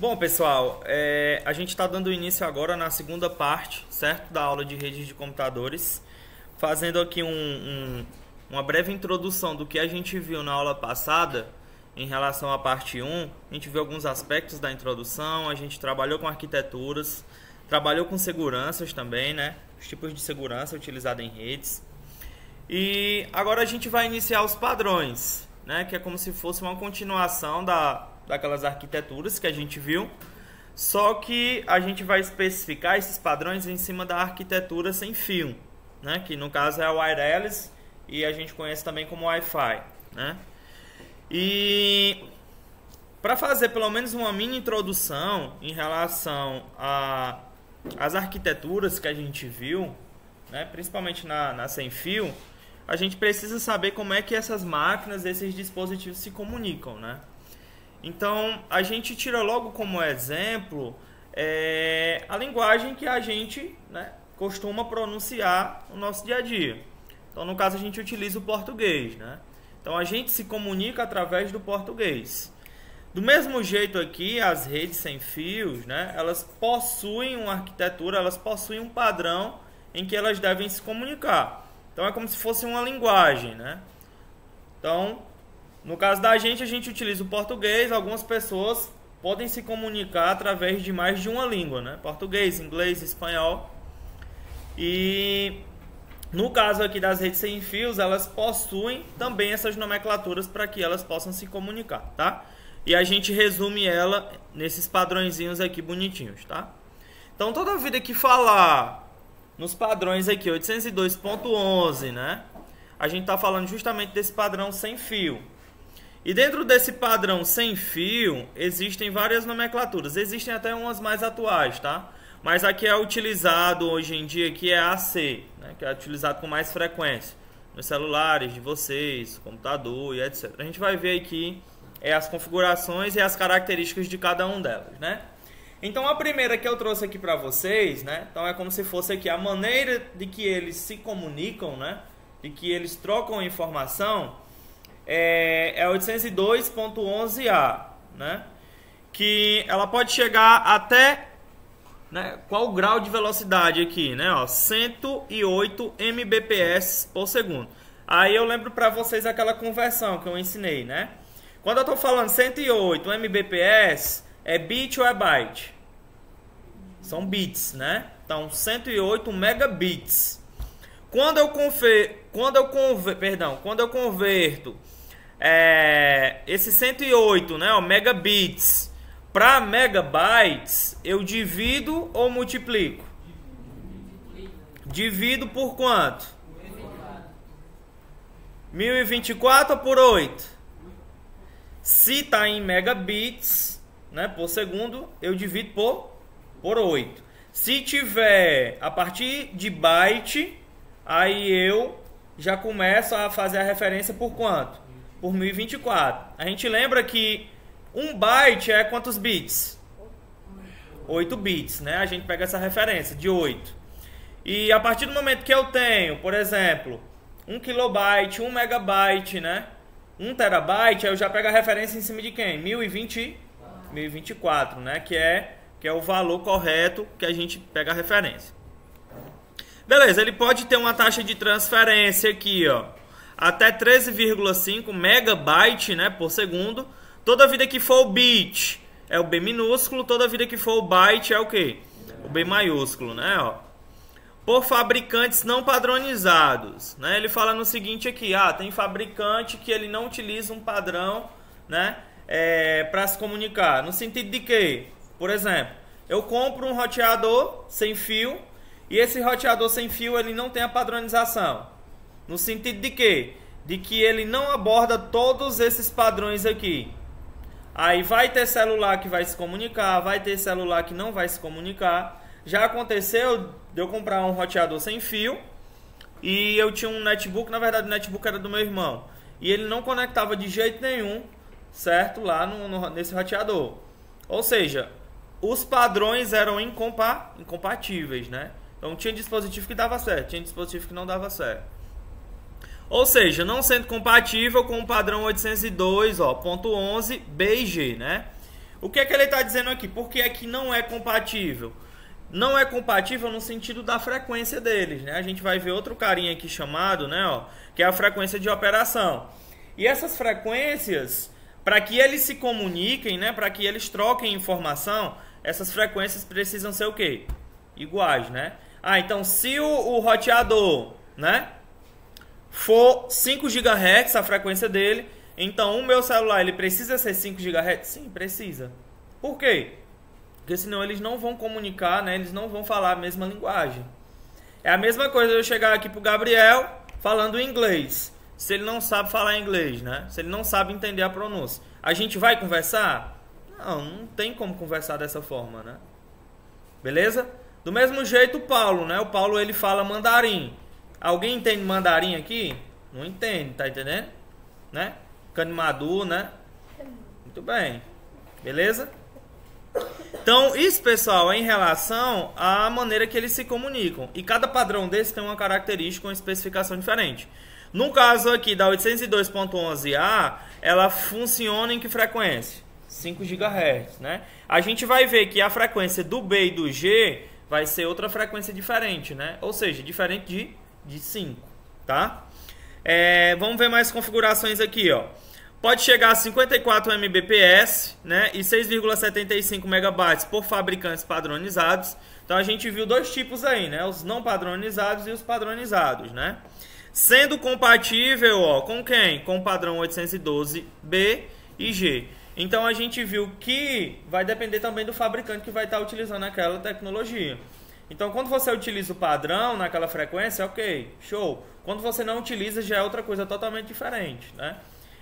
Bom, pessoal, a gente está dando início agora na segunda parte, certo? Da aula de redes de computadores, fazendo aqui uma breve introdução do que a gente viu na aula passada em relação à parte 1. A gente viu alguns aspectos da introdução, a gente trabalhou com arquiteturas, trabalhou com seguranças também, né? Os tipos de segurança utilizados em redes. E agora a gente vai iniciar os padrões, né? Que é como se fosse uma continuação daquelas arquiteturas que a gente viu, só que a gente vai especificar esses padrões em cima da arquitetura sem fio, né? Que no caso é o wireless e a gente conhece também como Wi-Fi, né? E para fazer pelo menos uma mini introdução em relação às arquiteturas que a gente viu, né? Principalmente na sem fio, a gente precisa saber como é que essas máquinas, esses dispositivos se comunicam, né? Então, a gente tira logo como exemplo a linguagem que a gente, né, costuma pronunciar no nosso dia a dia. Então, no caso, a gente utiliza o português, né? Então, a gente se comunica através do português. Do mesmo jeito aqui, as redes sem fios, né, elas possuem uma arquitetura, elas possuem um padrão em que elas devem se comunicar. Então, é como se fosse uma linguagem, né? Então, no caso da gente, a gente utiliza o português. Algumas pessoas podem se comunicar através de mais de uma língua, né? Português, inglês, espanhol. E no caso aqui das redes sem fios, elas possuem também essas nomenclaturas para que elas possam se comunicar, tá? E a gente resume ela nesses padrõezinhos aqui bonitinhos, tá? Então, toda vida que falar nos padrões aqui, 802.11, né? A gente está falando justamente desse padrão sem fio. E dentro desse padrão sem fio, existem várias nomenclaturas. Existem até umas mais atuais, tá? Mas aqui é utilizado hoje em dia, que é AC, né? Que é utilizado com mais frequência nos celulares de vocês, computador e etc. A gente vai ver aqui as configurações e as características de cada um delas, né? Então, a primeira que eu trouxe aqui para vocês, né? Então, é como se fosse aqui a maneira de que eles se comunicam, né? De que eles trocam informação. É 802.11a, né? Que ela pode chegar até, né, qual o grau de velocidade aqui, né? Ó, 108 Mbps por segundo. Aí eu lembro para vocês aquela conversão que eu ensinei, né? Quando eu estou falando 108 Mbps, é bit ou é byte? São bits, né? Então, 108 megabits. Quando eu converto esse 108, né, megabits para megabytes, eu divido ou multiplico? Divido por quanto? 1024 ou por 8? Se está em megabits, né, por segundo, eu divido por 8. Se tiver a partir de byte, aí eu já começo a fazer a referência por quanto? Por 1024. A gente lembra que 1 byte é quantos bits? 8 bits, né? A gente pega essa referência de 8. E a partir do momento que eu tenho, por exemplo, 1 kilobyte, 1 megabyte, né? 1 terabyte, aí eu já pego a referência em cima de quem? 1024, né? Que é o valor correto que a gente pega a referência. Beleza, ele pode ter uma taxa de transferência aqui, ó, até 13,5 megabyte, né, por segundo. Toda vida que for o bit é o B minúsculo, toda vida que for o byte é o quê? O B maiúsculo, né, ó. Por fabricantes não padronizados, né? Ele fala no seguinte aqui, tem fabricante que ele não utiliza um padrão, né, para se comunicar. No sentido de que, por exemplo, eu compro um roteador sem fio e esse roteador sem fio ele não tem a padronização. No sentido de quê? De que ele não aborda todos esses padrões aqui. Aí vai ter celular que vai se comunicar, vai ter celular que não vai se comunicar. Já aconteceu de eu comprar um roteador sem fio e eu tinha um netbook, na verdade o netbook era do meu irmão, e ele não conectava de jeito nenhum, certo? Lá nesse roteador. Ou seja, os padrões eram incompatíveis, né? Então tinha dispositivo que dava certo, tinha dispositivo que não dava certo. Ou seja, não sendo compatível com o padrão 802.11 B e G, né? O que é que ele está dizendo aqui? Por que é que não é compatível? Não é compatível no sentido da frequência deles, né? A gente vai ver outro carinha aqui chamado, né, ó, que é a frequência de operação. E essas frequências, para que eles se comuniquem, né, para que eles troquem informação, essas frequências precisam ser o quê? Iguais, né? Ah, então se o roteador, né, for 5 GHz a frequência dele, então o meu celular ele precisa ser 5 GHz? Sim, precisa. Por quê? Porque senão eles não vão comunicar, né? Eles não vão falar a mesma linguagem. É a mesma coisa eu chegar aqui pro Gabriel falando inglês. Se ele não sabe falar inglês, né? Se ele não sabe entender a pronúncia. A gente vai conversar? Não tem como conversar dessa forma, né? Beleza? Do mesmo jeito o Paulo, né? O Paulo ele fala mandarim. Alguém entende mandarim aqui? Não entende, tá entendendo? Né? Canimadu, né? Muito bem. Beleza? Então, isso, pessoal, é em relação à maneira que eles se comunicam. E cada padrão desse tem uma característica, uma especificação diferente. No caso aqui da 802.11a, ela funciona em que frequência? 5 GHz, né? A gente vai ver que a frequência do B e do G vai ser outra frequência diferente, né? Ou seja, diferente de 5, tá? Vamos ver mais configurações aqui, ó. Pode chegar a 54 Mbps, né, e 6,75 MB por fabricantes padronizados. Então a gente viu dois tipos aí, né, os não padronizados e os padronizados, né? Sendo compatível, ó, com quem? Com o padrão 812B e G. Então a gente viu que vai depender também do fabricante que vai estar utilizando aquela tecnologia. Então quando você utiliza o padrão naquela frequência, ok, show. Quando você não utiliza já é outra coisa totalmente diferente, né?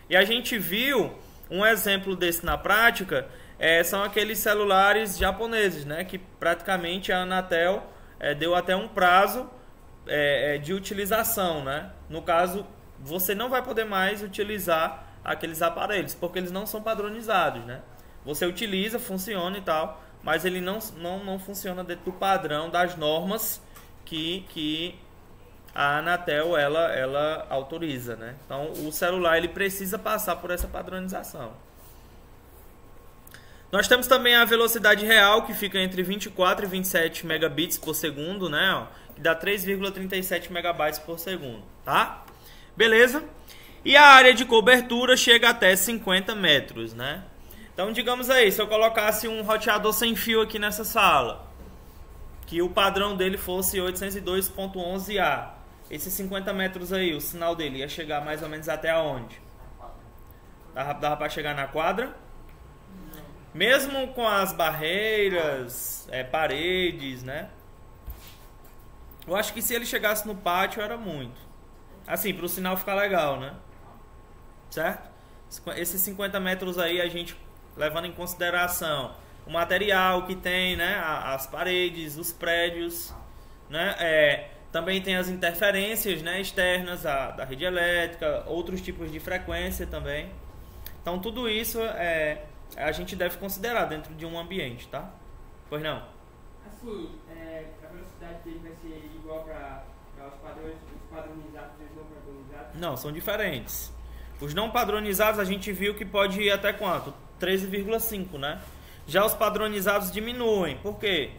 E a gente viu um exemplo desse na prática, são aqueles celulares japoneses, né? Que praticamente a Anatel deu até um prazo de utilização, né? No caso, você não vai poder mais utilizar aqueles aparelhos, porque eles não são padronizados, né? Você utiliza, funciona e tal, mas ele não funciona dentro do padrão das normas que a Anatel ela autoriza, né? Então o celular ele precisa passar por essa padronização. Nós temos também a velocidade real, que fica entre 24 e 27 megabits por segundo, né? Ó, que dá 3,37 megabytes por segundo, tá? Beleza? E a área de cobertura chega até 50 metros, né? Então digamos aí, se eu colocasse um roteador sem fio aqui nessa sala, que o padrão dele fosse 802.11a, esses 50 metros aí, o sinal dele ia chegar mais ou menos até onde? Dava para chegar na quadra? Mesmo com as barreiras, paredes, né? Eu acho que se ele chegasse no pátio era muito. Assim, para o sinal ficar legal, né? Certo? Esses 50 metros aí a gente levando em consideração o material que tem, né? As paredes, os prédios, né? Também tem as interferências, né, externas da rede elétrica, outros tipos de frequência também. Então tudo isso a gente deve considerar dentro de um ambiente, tá? Pois não? Assim, a velocidade dele vai ser igual para os padronizados e os não padronizados? Não, são diferentes. Os não padronizados a gente viu que pode ir até quanto? 13,5, né? Já os padronizados diminuem. Por quê?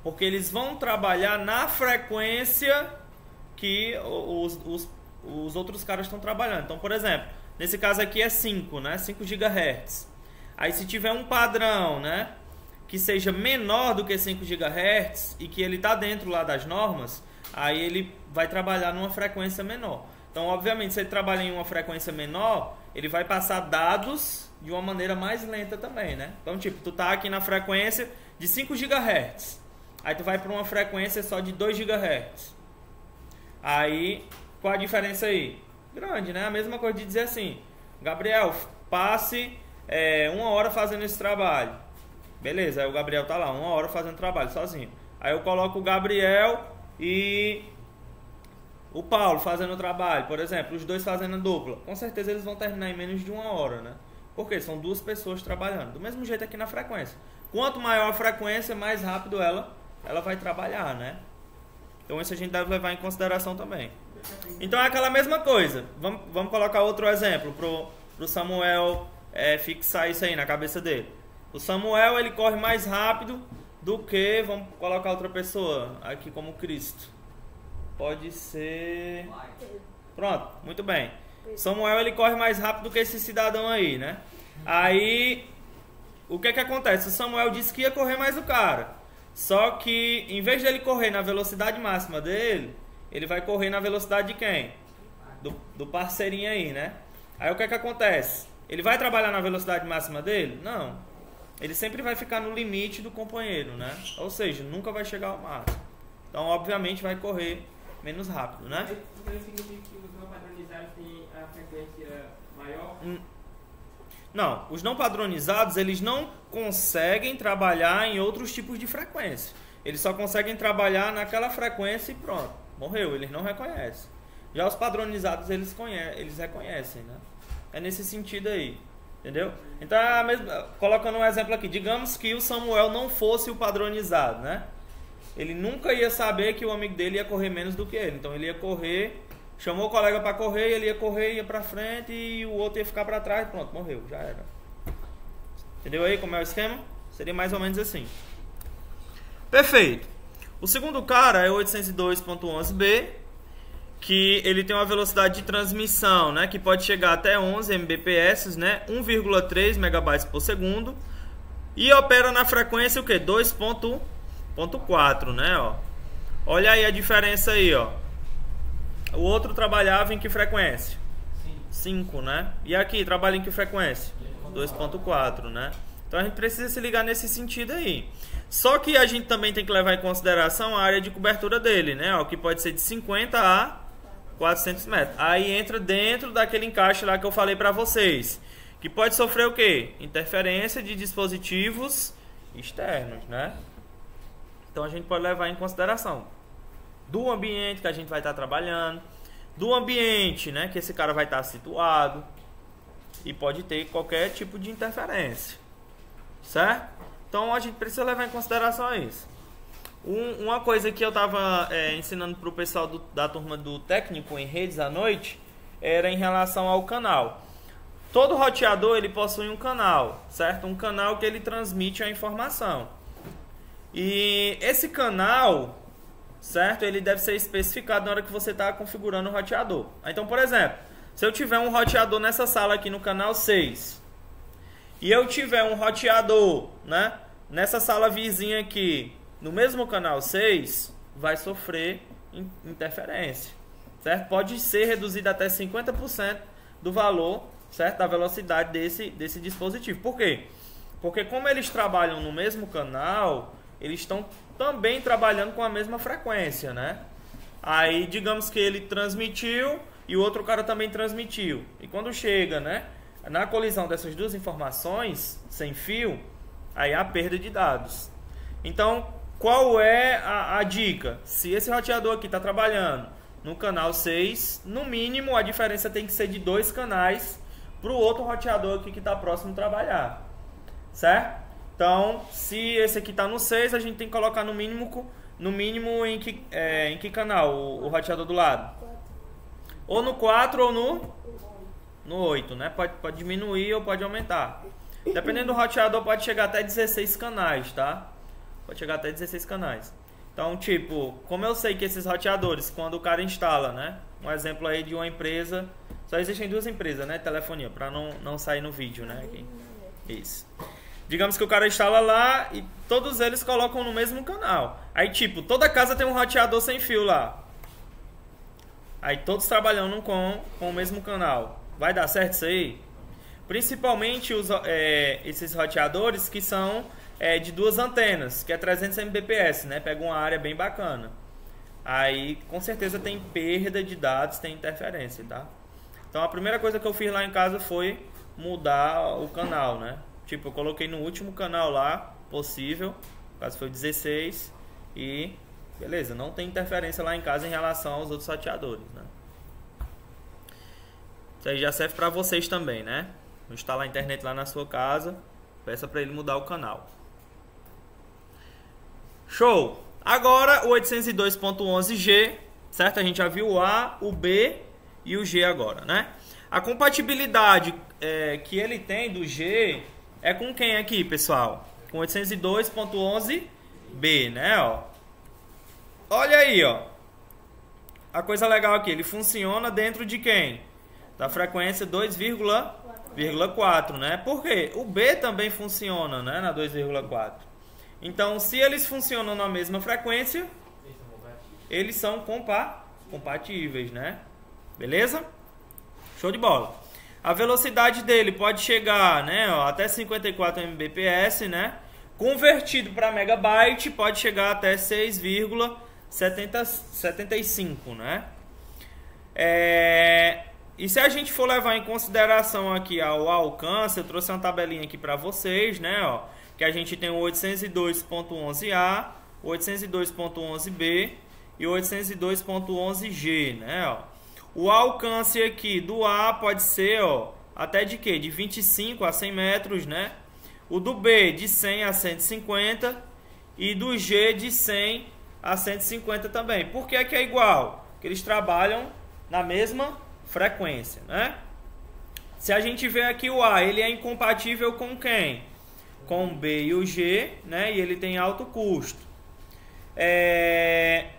Porque eles vão trabalhar na frequência que os outros caras estão trabalhando. Então, por exemplo, nesse caso aqui é 5, né? 5 GHz. Aí se tiver um padrão, né, que seja menor do que 5 GHz e que ele está dentro lá das normas, aí ele vai trabalhar numa frequência menor. Então, obviamente, se ele trabalha em uma frequência menor, ele vai passar dados de uma maneira mais lenta também, né? Então, tipo, tu tá aqui na frequência de 5 GHz. Aí tu vai para uma frequência só de 2 GHz. Aí, qual a diferença aí? Grande, né? A mesma coisa de dizer assim, Gabriel, passe 1 hora fazendo esse trabalho. Beleza, aí o Gabriel tá lá, 1 hora fazendo trabalho sozinho. Aí eu coloco o Gabriel e o Paulo fazendo o trabalho, por exemplo, os dois fazendo a dupla. Com certeza eles vão terminar em menos de 1 hora, né? Porque são 2 pessoas trabalhando. Do mesmo jeito aqui na frequência. Quanto maior a frequência, mais rápido ela vai trabalhar, né? Então isso a gente deve levar em consideração também. Então é aquela mesma coisa. Vamos colocar outro exemplo pro Samuel fixar isso aí na cabeça dele. O Samuel, ele corre mais rápido do que, vamos colocar outra pessoa aqui como Cristo. Pode ser... Pronto, muito bem. Samuel, ele corre mais rápido do que esse cidadão aí, né? Aí, o que acontece? O Samuel disse que ia correr mais o cara. Só que, em vez dele correr na velocidade máxima dele, ele vai correr na velocidade de quem? Do parceirinho aí, né? Aí, o que acontece? Ele vai trabalhar na velocidade máxima dele? Não. Ele sempre vai ficar no limite do companheiro, né? Ou seja, nunca vai chegar ao máximo. Então, obviamente, vai correr menos rápido, né? Então, significa que os não padronizados têm a frequência maior? Não, os não padronizados, eles não conseguem trabalhar em outros tipos de frequência. Eles só conseguem trabalhar naquela frequência e pronto, morreu, eles não reconhecem. Já os padronizados, eles reconhecem, né? É nesse sentido aí, entendeu? Então, colocando um exemplo aqui, digamos que o Samuel não fosse o padronizado, né? Ele nunca ia saber que o amigo dele ia correr menos do que ele. Então, ele ia correr... Chamou o colega para correr, ele ia correr, ia para frente e o outro ia ficar para trás, pronto, morreu, já era. Entendeu aí como é o esquema? Seria mais ou menos assim. Perfeito. O segundo cara é o 802.11b, que ele tem uma velocidade de transmissão, né, que pode chegar até 11 Mbps, né, 1,3 megabytes por segundo, e opera na frequência o quê? 2.4, né, ó. Olha aí a diferença aí, ó. O outro trabalhava em que frequência? 5, né? E aqui, trabalha em que frequência? 2.4, né? Então a gente precisa se ligar nesse sentido aí. Só que a gente também tem que levar em consideração a área de cobertura dele, né? Ó, que pode ser de 50 a 400 metros. Aí entra dentro daquele encaixe lá que eu falei para vocês. Que pode sofrer o quê? Interferência de dispositivos externos, né? Então a gente pode levar em consideração do ambiente que a gente vai estar trabalhando, do ambiente, né, que esse cara vai estar situado, e pode ter qualquer tipo de interferência, certo? Então a gente precisa levar em consideração isso. Uma coisa que eu estava ensinando para o pessoal da turma do técnico em redes à noite era em relação ao canal. Todo roteador ele possui um canal, certo? Um canal que ele transmite a informação. E esse canal, certo? Ele deve ser especificado na hora que você está configurando o roteador. Então, por exemplo, se eu tiver um roteador nessa sala aqui no canal 6 e eu tiver um roteador, né, nessa sala vizinha aqui no mesmo canal 6, vai sofrer interferência, certo? Pode ser reduzido até 50% do valor, certo? Da velocidade desse dispositivo. Por quê? Porque como eles trabalham no mesmo canal, eles estão também trabalhando com a mesma frequência, né? Aí, digamos que ele transmitiu e o outro cara também transmitiu. E quando chega, né, na colisão dessas duas informações, sem fio, aí há perda de dados. Então, qual é a dica? Se esse roteador aqui está trabalhando no canal 6, no mínimo a diferença tem que ser de 2 canais para o outro roteador aqui que está próximo trabalhar, certo? Então, se esse aqui está no 6, a gente tem que colocar no mínimo em que canal o roteador do lado? Ou no 4 ou no 8, né? Pode diminuir ou pode aumentar. Dependendo do roteador, pode chegar até 16 canais, tá? Pode chegar até 16 canais. Então, tipo, como eu sei que esses roteadores, quando o cara instala, né? Um exemplo aí de uma empresa, só existem 2 empresas, né? Telefonia, para não sair no vídeo, né? Aqui. Isso. Digamos que o cara instala lá e todos eles colocam no mesmo canal. Aí, tipo, toda casa tem um roteador sem fio lá. Aí todos trabalhando com o mesmo canal. Vai dar certo isso aí? Principalmente esses roteadores que são de 2 antenas, que é 300 Mbps, né? Pega uma área bem bacana. Aí, com certeza, tem perda de dados, tem interferência, tá? Então, a primeira coisa que eu fiz lá em casa foi mudar o canal, né? Tipo, eu coloquei no último canal lá, possível, no caso foi 16, e beleza, não tem interferência lá em casa em relação aos outros roteadores, né? Isso aí já serve para vocês também, né? Instalar a internet lá na sua casa, peça para ele mudar o canal. Show! Agora o 802.11g, certo? A gente já viu o A, o B e o G agora, né? A compatibilidade que ele tem do G é com quem aqui, pessoal? Com 802.11b, né, ó. Olha aí, ó. A coisa legal aqui, ele funciona dentro de quem? Da frequência 2,4, né? Por quê? O B também funciona, né, na 2,4. Então, se eles funcionam na mesma frequência, eles são compatíveis, né? Beleza? Show de bola. A velocidade dele pode chegar, né, ó, até 54 Mbps, né? Convertido para megabyte, pode chegar até 6,75, né? E se a gente for levar em consideração aqui o alcance, eu trouxe uma tabelinha aqui para vocês, né, ó, que a gente tem o 802.11a, 802.11b e 802.11g, né, ó. O alcance aqui do A pode ser, ó, até de quê? De 25 a 100 metros, né? O do B de 100 a 150 e do G de 100 a 150 também. Por que é igual? Porque eles trabalham na mesma frequência, né? Se a gente vê aqui o A, ele é incompatível com quem? Com o B e o G, né? E ele tem alto custo.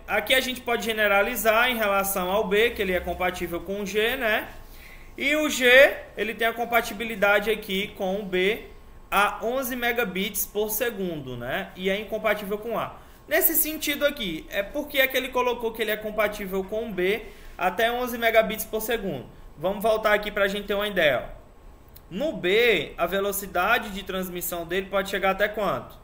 Aqui a gente pode generalizar em relação ao B, que ele é compatível com o G, né? E o G, ele tem a compatibilidade aqui com o B a 11 megabits por segundo, né? E é incompatível com o A. Nesse sentido aqui, por que é que ele colocou que ele é compatível com o B até 11 megabits por segundo? Vamos voltar aqui para a gente ter uma ideia. No B, a velocidade de transmissão dele pode chegar até quanto?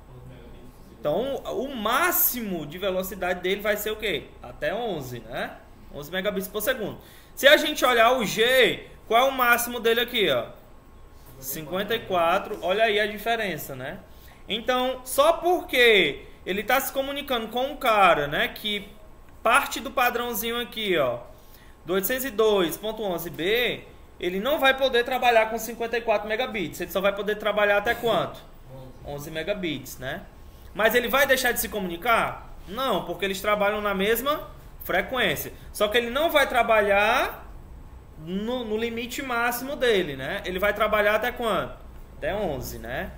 Então, o máximo de velocidade dele vai ser o quê? Até 11, né? 11 megabits por segundo. Se a gente olhar o G, qual é o máximo dele aqui, ó? 54. Olha aí a diferença, né? Então, só porque ele está se comunicando com um cara, né, que parte do padrãozinho aqui, ó, do 802.11b, ele não vai poder trabalhar com 54 megabits. Ele só vai poder trabalhar até quanto? 11 megabits, né? Mas ele vai deixar de se comunicar? Não, porque eles trabalham na mesma frequência. Só que ele não vai trabalhar no limite máximo dele, né? Ele vai trabalhar até quanto? Até 11, né?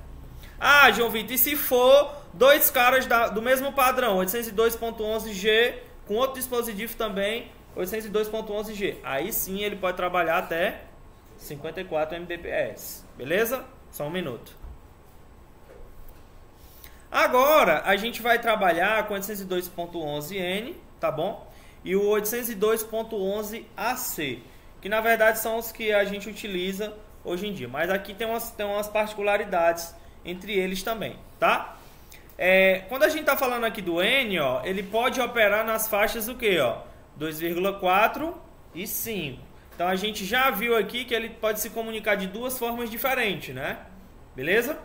Ah, João Vitor, e se for dois caras do mesmo padrão, 802.11g, com outro dispositivo também, 802.11g. Aí sim ele pode trabalhar até 54 Mbps. Beleza? Só um minuto. Agora, a gente vai trabalhar com 802.11n, tá bom? E o 802.11ac, que na verdade são os que a gente utiliza hoje em dia. Mas aqui tem umas particularidades entre eles também, tá? Quando a gente está falando aqui do N, ó, ele pode operar nas faixas o quê? 2,4 e 5. Então a gente já viu aqui que ele pode se comunicar de duas formas diferentes, né? Beleza?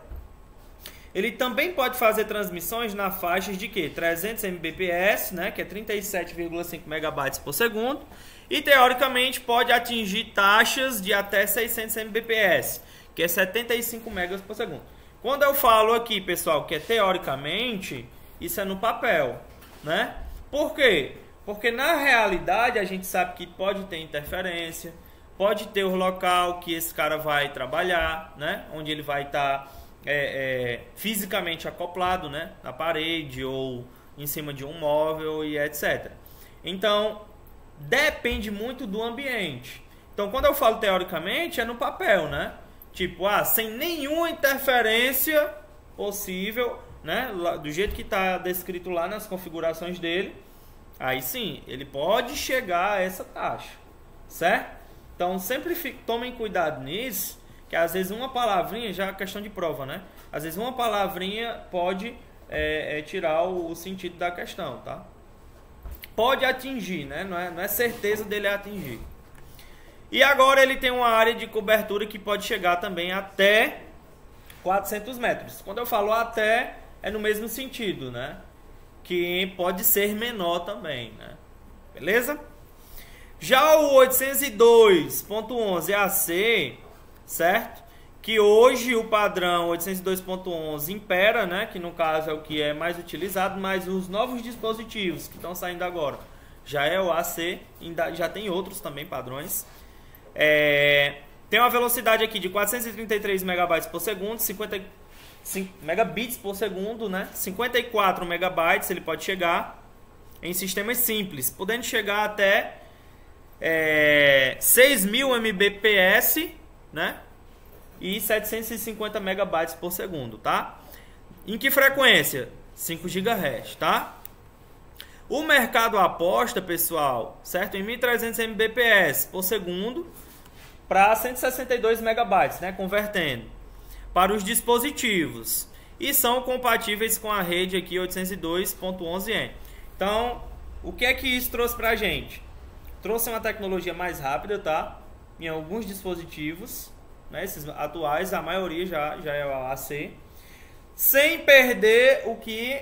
Ele também pode fazer transmissões na faixas de quê? 300 Mbps, né? Que é 37,5 megabytes por segundo. E teoricamente pode atingir taxas de até 600 Mbps, que é 75 megas por segundo. Quando eu falo aqui, pessoal, que é teoricamente, isso é no papel, né? Por quê? Porque na realidade a gente sabe que pode ter interferência, pode ter o local que esse cara vai trabalhar, né? Onde ele vai estar fisicamente acoplado, né? Na parede ou em cima de um móvel e etc. Então, depende muito do ambiente. Então, quando eu falo teoricamente, é no papel, né? Tipo, sem nenhuma interferência possível, né? Do jeito que está descrito lá nas configurações dele, aí sim, ele pode chegar a essa taxa, certo? Então, sempre tomem cuidado nisso, que às vezes uma palavrinha, já é questão de prova, né? Às vezes uma palavrinha pode tirar o sentido da questão, tá? Pode atingir, né? Não é certeza dele atingir. E agora ele tem uma área de cobertura que pode chegar também até 400 metros. Quando eu falo até, é no mesmo sentido, né? Que pode ser menor também, né? Beleza? Já o 802.11ac, certo? Que hoje o padrão 802.11 impera, né? Que no caso é o que é mais utilizado, mas os novos dispositivos que estão saindo agora já é o AC, já tem outros também padrões. Tem uma velocidade aqui de 433 megabytes por segundo, 5 megabits por segundo, né? 54 megabytes ele pode chegar em sistemas simples, podendo chegar até 6.000 mbps, né? E 750 megabytes por segundo, tá? Em que frequência? 5 GHz, tá? O mercado aposta, pessoal, certo? Em 1.300 mbps por segundo para 162 megabytes, né? Convertendo para os dispositivos. E são compatíveis com a rede aqui 802.11n. Então, o que é que isso trouxe pra gente? Trouxe uma tecnologia mais rápida, tá? Em alguns dispositivos, né? Esses atuais, a maioria já é o AC. Sem perder o que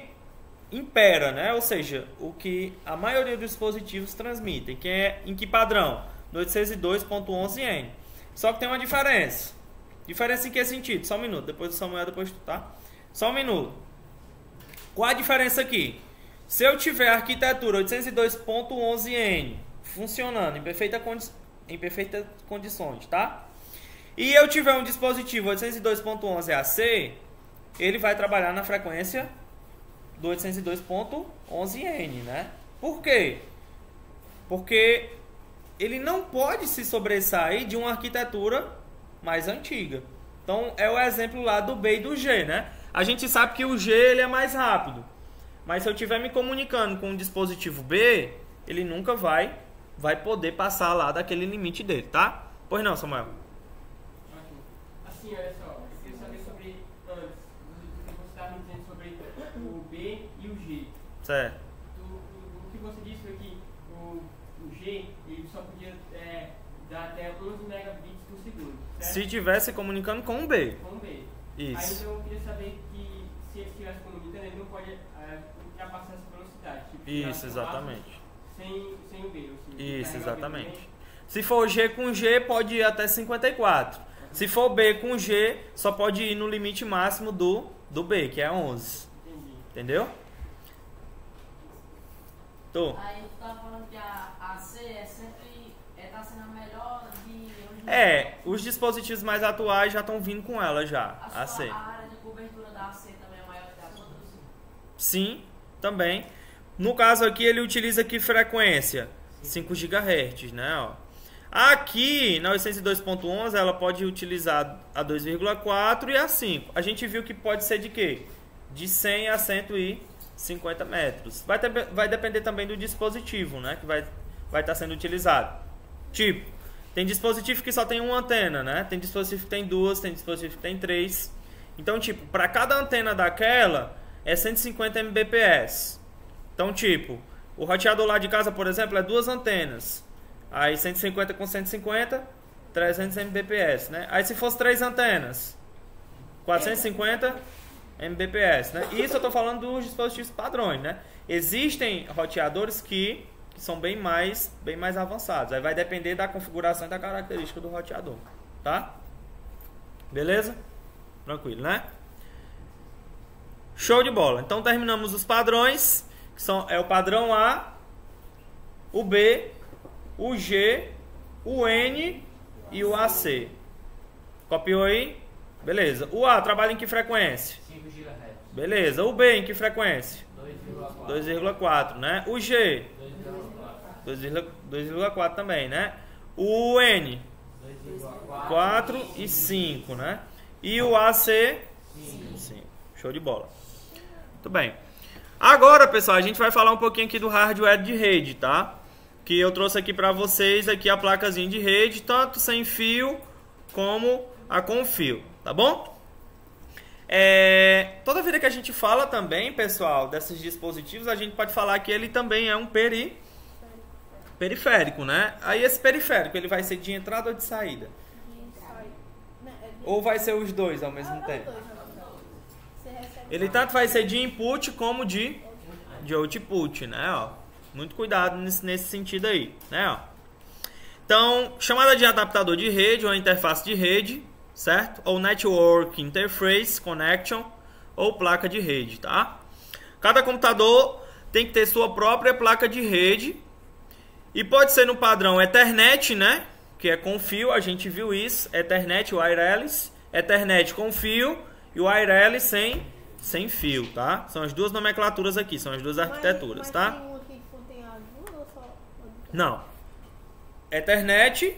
impera, né? Ou seja, o que a maioria dos dispositivos transmitem, que é em que padrão? No 802.11n. Só que tem uma diferença. Diferença em que sentido? Só um minuto, depois do Samuel, depois tu, tá? Só um minuto. Qual a diferença aqui? Se eu tiver a arquitetura 802.11n funcionando em perfeitas condições, tá? E eu tiver um dispositivo 802.11ac, ele vai trabalhar na frequência do 802.11n, né? Por quê? Porque ele não pode se sobressair de uma arquitetura mais antiga. Então é o exemplo lá do B e do G, né? A gente sabe que o G ele é mais rápido, mas se eu estiver me comunicando com o dispositivo B, ele nunca vai poder passar lá daquele limite dele, tá? Pois não, Samuel? Assim, olha só, eu queria saber sobre antes, você estava me dizendo sobre o B e o G. Certo. O que você disse foi que o G ele só podia dar até 11 megabits por segundo, certo? Se estivesse comunicando com o B. Com o B. Isso. Aí então eu queria saber que se ele estivesse comunicando, ele não pode ultrapassar essa velocidade. Tipo, Isso, exatamente. Sem o B. Isso, exatamente. Se for G com G, pode ir até 54. Se for B com G, só pode ir no limite máximo do B, que é 11. Entendi. Entendeu? Tô. Aí tu tá falando que a C tá sendo a melhor de... Os dispositivos mais atuais já estão vindo com ela já, a C. A área de cobertura da AC também é maior que das outras? Sim, também. No caso aqui, ele utiliza que frequência? 5 GHz, né? Ó. Aqui, na 802.11, ela pode utilizar a 2,4 e a 5. A gente viu que pode ser de quê? De 100 a 150 metros. Vai depender também do dispositivo, né? Que vai estar sendo utilizado. Tipo, tem dispositivo que só tem uma antena, né? Tem dispositivo que tem duas, tem dispositivo que tem três. Então, tipo, para cada antena daquela, é 150 mbps. Então, tipo, o roteador lá de casa, por exemplo, é duas antenas. Aí 150 com 150, 300 mbps, né? Aí se fosse três antenas, 450 mbps, né? Isso eu tô falando dos dispositivos padrões, né? Existem roteadores que são bem mais avançados. Aí vai depender da configuração e da característica do roteador, tá? Beleza? Tranquilo, né? Show de bola. Então terminamos os padrões, que é o padrão A, o B, o G, o N e o AC. Copiou aí? Beleza. O A trabalha em que frequência? 5 GHz. Beleza. O B em que frequência? 2,4, né? O G? 2,4 também, né? O N? 4 e 5, né? E o AC? 5. Show de bola. Muito bem. Agora, pessoal, a gente vai falar um pouquinho aqui do hardware de rede, tá? Que eu trouxe aqui para vocês aqui a placazinha de rede, tanto sem fio como a com fio, tá bom? Toda vida que a gente fala também, pessoal, desses dispositivos, a gente pode falar que ele também é um periférico, né? Aí esse periférico, ele vai ser de entrada ou de saída? Ou vai ser os dois ao mesmo tempo? Ele tanto vai ser de input como de output, né? Ó. Muito cuidado nesse sentido aí, né? Ó. Então, chamada de adaptador de rede ou interface de rede, certo? Ou Network Interface Connection ou placa de rede, tá? Cada computador tem que ter sua própria placa de rede e pode ser no padrão Ethernet, né? que é com fio, a gente viu isso, Ethernet wireless, Ethernet com fio e o wireless sem fio, tá? São as duas nomenclaturas aqui, são as duas arquiteturas, tá? Tem um aqui que contém as duas ou só? Não. Ethernet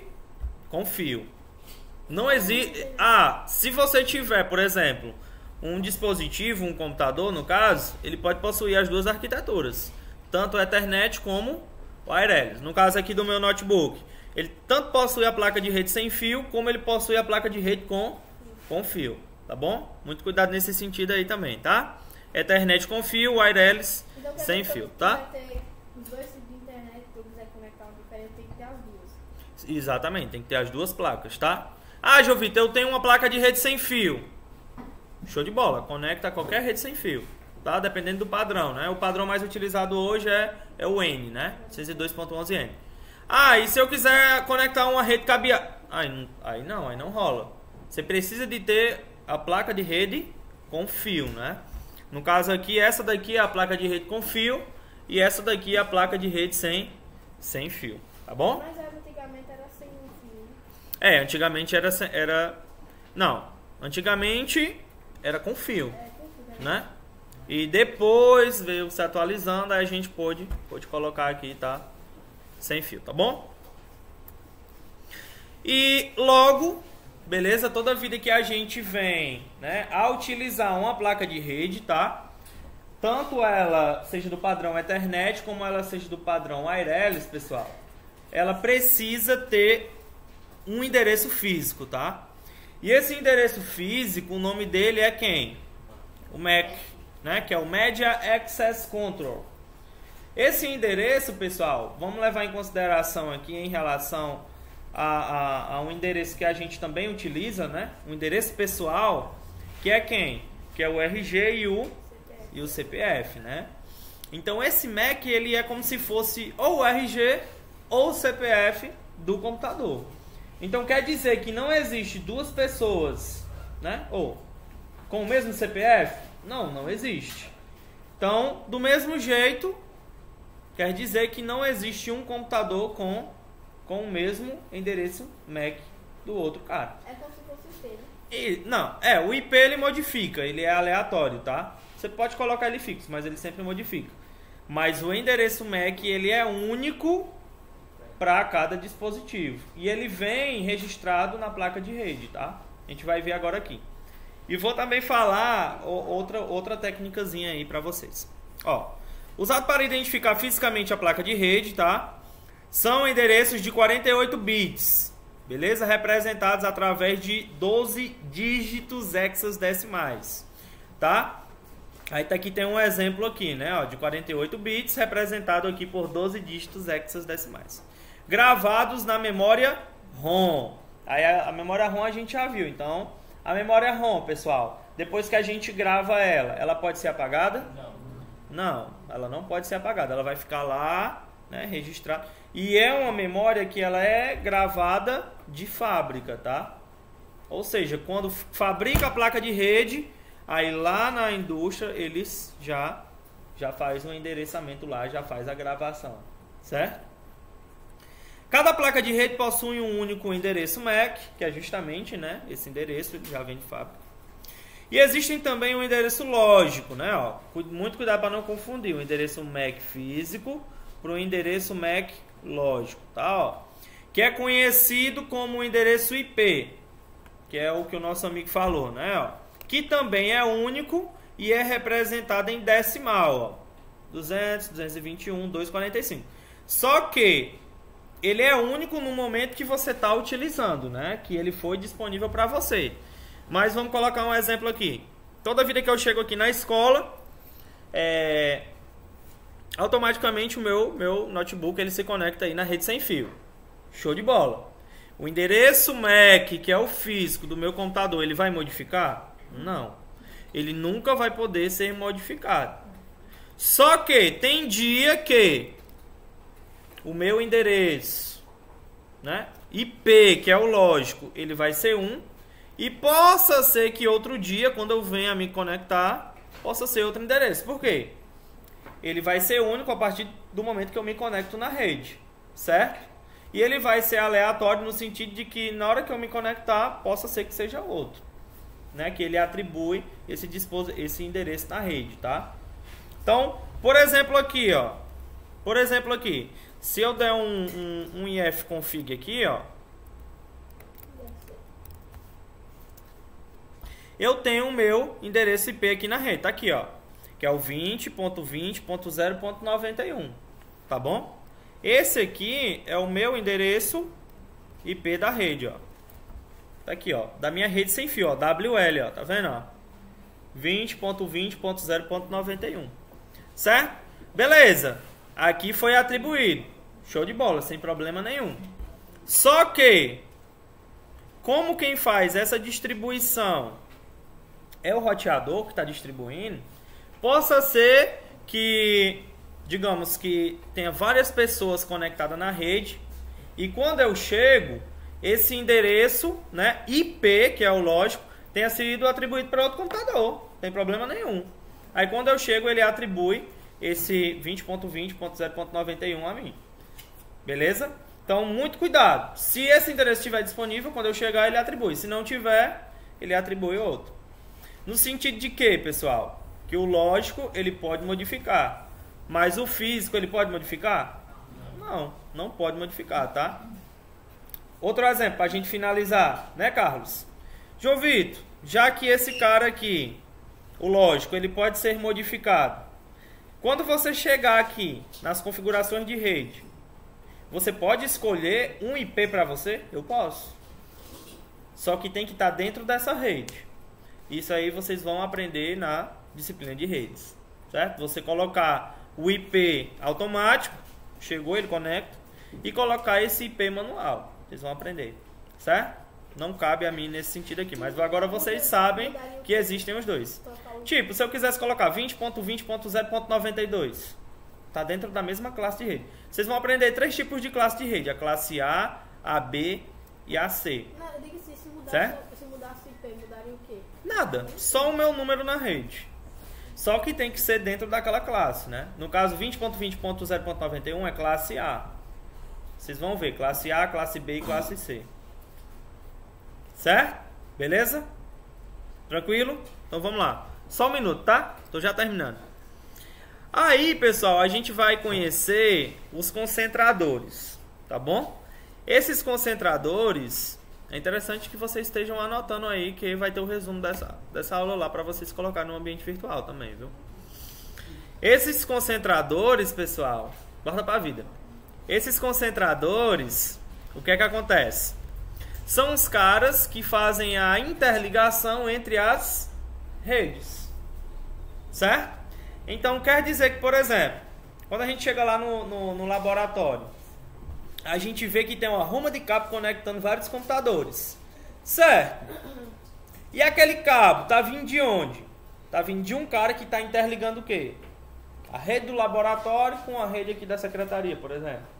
com fio. Não existe... se você tiver, por exemplo, um dispositivo, um computador, no caso, ele pode possuir as duas arquiteturas. Tanto Ethernet como wireless. No caso aqui do meu notebook, ele tanto possui a placa de rede sem fio, como ele possui a placa de rede com fio. Tá bom? Muito cuidado nesse sentido aí também, tá? Ethernet com fio, wireless Então, sem fio, tá? Vai ter os dois tipos de internet, se eu quiser conectar um diferente, tem que ter as duas. Exatamente, tem que ter as duas placas, tá? João Vitor, eu tenho uma placa de rede sem fio. Show de bola, conecta a qualquer rede sem fio, tá? Dependendo do padrão, né? O padrão mais utilizado hoje é o N, né? 102.11n. E se eu quiser conectar uma rede cabeada? Aí não rola. Você precisa de ter a placa de rede com fio, né? No caso aqui, essa daqui é a placa de rede com fio e essa daqui é a placa de rede sem fio, tá bom? Mas antigamente era sem fio, né? Antigamente era... Não, antigamente era com fio, né? E depois veio se atualizando, aí a gente pôde colocar aqui, tá? Sem fio, tá bom? E logo, beleza? Toda vida que a gente vem, né, a utilizar uma placa de rede, tá? Tanto ela seja do padrão Ethernet, como ela seja do padrão wireless, pessoal, ela precisa ter um endereço físico, tá? E esse endereço físico, o nome dele é quem? O MAC, né? Que é o Media Access Control. Esse endereço, pessoal, vamos levar em consideração aqui em relação a um endereço que a gente também utiliza, né? Um endereço pessoal, que é quem? Que é o RG e o CPF, né? Então esse MAC, ele é como se fosse ou o RG ou o CPF do computador. Então quer dizer que não existe duas pessoas, né? Ou com o mesmo CPF? Não existe. Então, do mesmo jeito, quer dizer que não existe um computador com o mesmo endereço MAC do outro cara. É como se fosse IP, né? Não, o IP ele modifica, ele é aleatório, tá? Você pode colocar ele fixo, mas ele sempre modifica. Mas o endereço MAC, ele é único para cada dispositivo. E ele vem registrado na placa de rede, tá? A gente vai ver agora aqui. E vou também falar outra técnicazinha aí para vocês. Usado para identificar fisicamente a placa de rede, tá? São endereços de 48 bits, beleza? Representados através de 12 dígitos hexadecimais, tá? Aí aqui tem um exemplo aqui, né? De 48 bits, representado aqui por 12 dígitos hexadecimais. Gravados na memória ROM. Aí a memória ROM a gente já viu, então... A memória ROM, pessoal, depois que a gente grava ela pode ser apagada? Não, ela não pode ser apagada. Ela vai ficar lá, né, registrada. E é uma memória que ela é gravada de fábrica, tá? Ou seja, quando fabrica a placa de rede, aí lá na indústria eles já faz um endereçamento lá, já faz a gravação, certo? Cada placa de rede possui um único endereço MAC, que é justamente, né, esse endereço, ele já vem de fábrica. E existem também um endereço lógico, né? Muito cuidado para não confundir o endereço MAC físico para o endereço MAC lógico, tá? Que é conhecido como o endereço IP, que é o que o nosso amigo falou, né? Que também é único e é representado em decimal, 200, 221, 245. Só que ele é único no momento que você está utilizando, né? Que ele foi disponível para você. Mas vamos colocar um exemplo aqui. Toda vida que eu chego aqui na escola, automaticamente o meu notebook ele se conecta aí na rede sem fio. Show de bola. O endereço MAC, que é o físico do meu computador, ele vai modificar? Não. Ele nunca vai poder ser modificado. Só que tem dia que o meu endereço, né, IP, que é o lógico, ele vai ser 1. E possa ser que outro dia, quando eu venha me conectar, possa ser outro endereço. Por quê? Ele vai ser único a partir do momento que eu me conecto na rede, certo? E ele vai ser aleatório no sentido de que na hora que eu me conectar, possa ser que seja outro, né? Que ele atribui esse endereço na rede, tá? Então, por exemplo aqui, ó. Por exemplo aqui, se eu der um ifconfig aqui, ó, eu tenho o meu endereço IP aqui na rede, tá aqui, ó, que é o 20.20.0.91, tá bom? Esse aqui é o meu endereço IP da rede, ó. Tá aqui, ó, da minha rede sem fio, ó, WL, ó, tá vendo, ó? 20.20.0.91, certo? Beleza. Aqui foi atribuído. Show de bola, sem problema nenhum. Só que, como quem faz essa distribuição é o roteador que está distribuindo, possa ser que, digamos que tenha várias pessoas conectadas na rede, e quando eu chego, esse endereço, né, IP, que é o lógico, tenha sido atribuído para outro computador. Não tem problema nenhum. Aí quando eu chego, ele atribui esse 20.20.0.91 a mim. Beleza? Então, muito cuidado. Se esse endereço estiver disponível, quando eu chegar, ele atribui. Se não tiver, ele atribui outro. No sentido de que, pessoal? Que o lógico, ele pode modificar. Mas o físico, ele pode modificar? Não, não pode modificar, tá? Outro exemplo, para a gente finalizar, né, Carlos? João Vitor, já que esse cara aqui, o lógico, ele pode ser modificado. Quando você chegar aqui nas configurações de rede, você pode escolher um IP para você? Eu posso. Só que tem que estar dentro dessa rede. Isso aí vocês vão aprender na disciplina de redes, certo? Você colocar o IP automático, chegou, ele conecta, e colocar esse IP manual. Vocês vão aprender, certo? Não cabe a mim nesse sentido aqui, mas agora vocês sabem que existem os dois. Tipo, se eu quisesse colocar 20.20.0.92, tá dentro da mesma classe de rede. Vocês vão aprender 3 tipos de classe de rede: a classe A, a B e a C. Não, eu digo assim, se mudasse IP, mudaria o quê? Nada, só o meu número na rede. Só que tem que ser dentro daquela classe, né? No caso, 20.20.0.91 é classe A. Vocês vão ver, classe A, classe B e classe C. Certo? Beleza? Tranquilo? Então vamos lá. Só um minuto, tá? Tô já terminando. Aí, pessoal, a gente vai conhecer os concentradores, tá bom? Esses concentradores, é interessante que vocês estejam anotando aí, que vai ter o resumo dessa aula lá para vocês colocarem no ambiente virtual também, viu? Esses concentradores, pessoal, guarda pra vida. Esses concentradores, o que é que acontece? São os caras que fazem a interligação entre as redes, certo? Então, quer dizer que, por exemplo, quando a gente chega lá no laboratório, a gente vê que tem uma ruma de cabo conectando vários computadores, certo? E aquele cabo está vindo de onde? Está vindo de um cara que está interligando o quê? A rede do laboratório com a rede aqui da secretaria, por exemplo,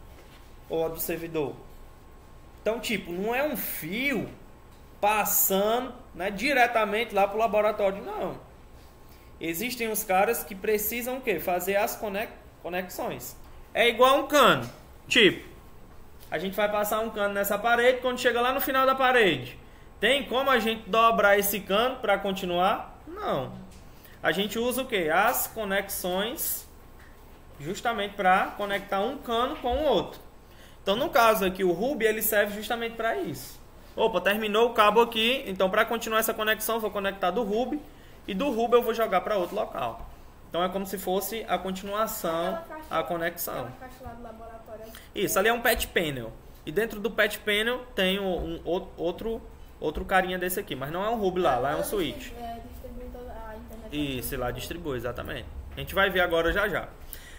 ou a do servidor. Então, tipo, não é um fio passando, né, diretamente lá para o laboratório, não. Existem os caras que precisam o quê? Fazer as conexões. É igual um cano. Tipo, a gente vai passar um cano nessa parede, quando chega lá no final da parede, tem como a gente dobrar esse cano para continuar? Não. A gente usa o quê? As conexões, justamente para conectar um cano com o outro. Então, no caso aqui, o hub, ele serve justamente para isso. Opa, terminou o cabo aqui, então para continuar essa conexão, eu vou conectar do hub, e do hub eu vou jogar para outro local. Então, é como se fosse a continuação, a conexão. Isso, ali é um patch panel. E dentro do patch panel tem outro carinha desse aqui, mas não é um hub lá é um switch. Isso, lá distribui, exatamente. A gente vai ver agora já já.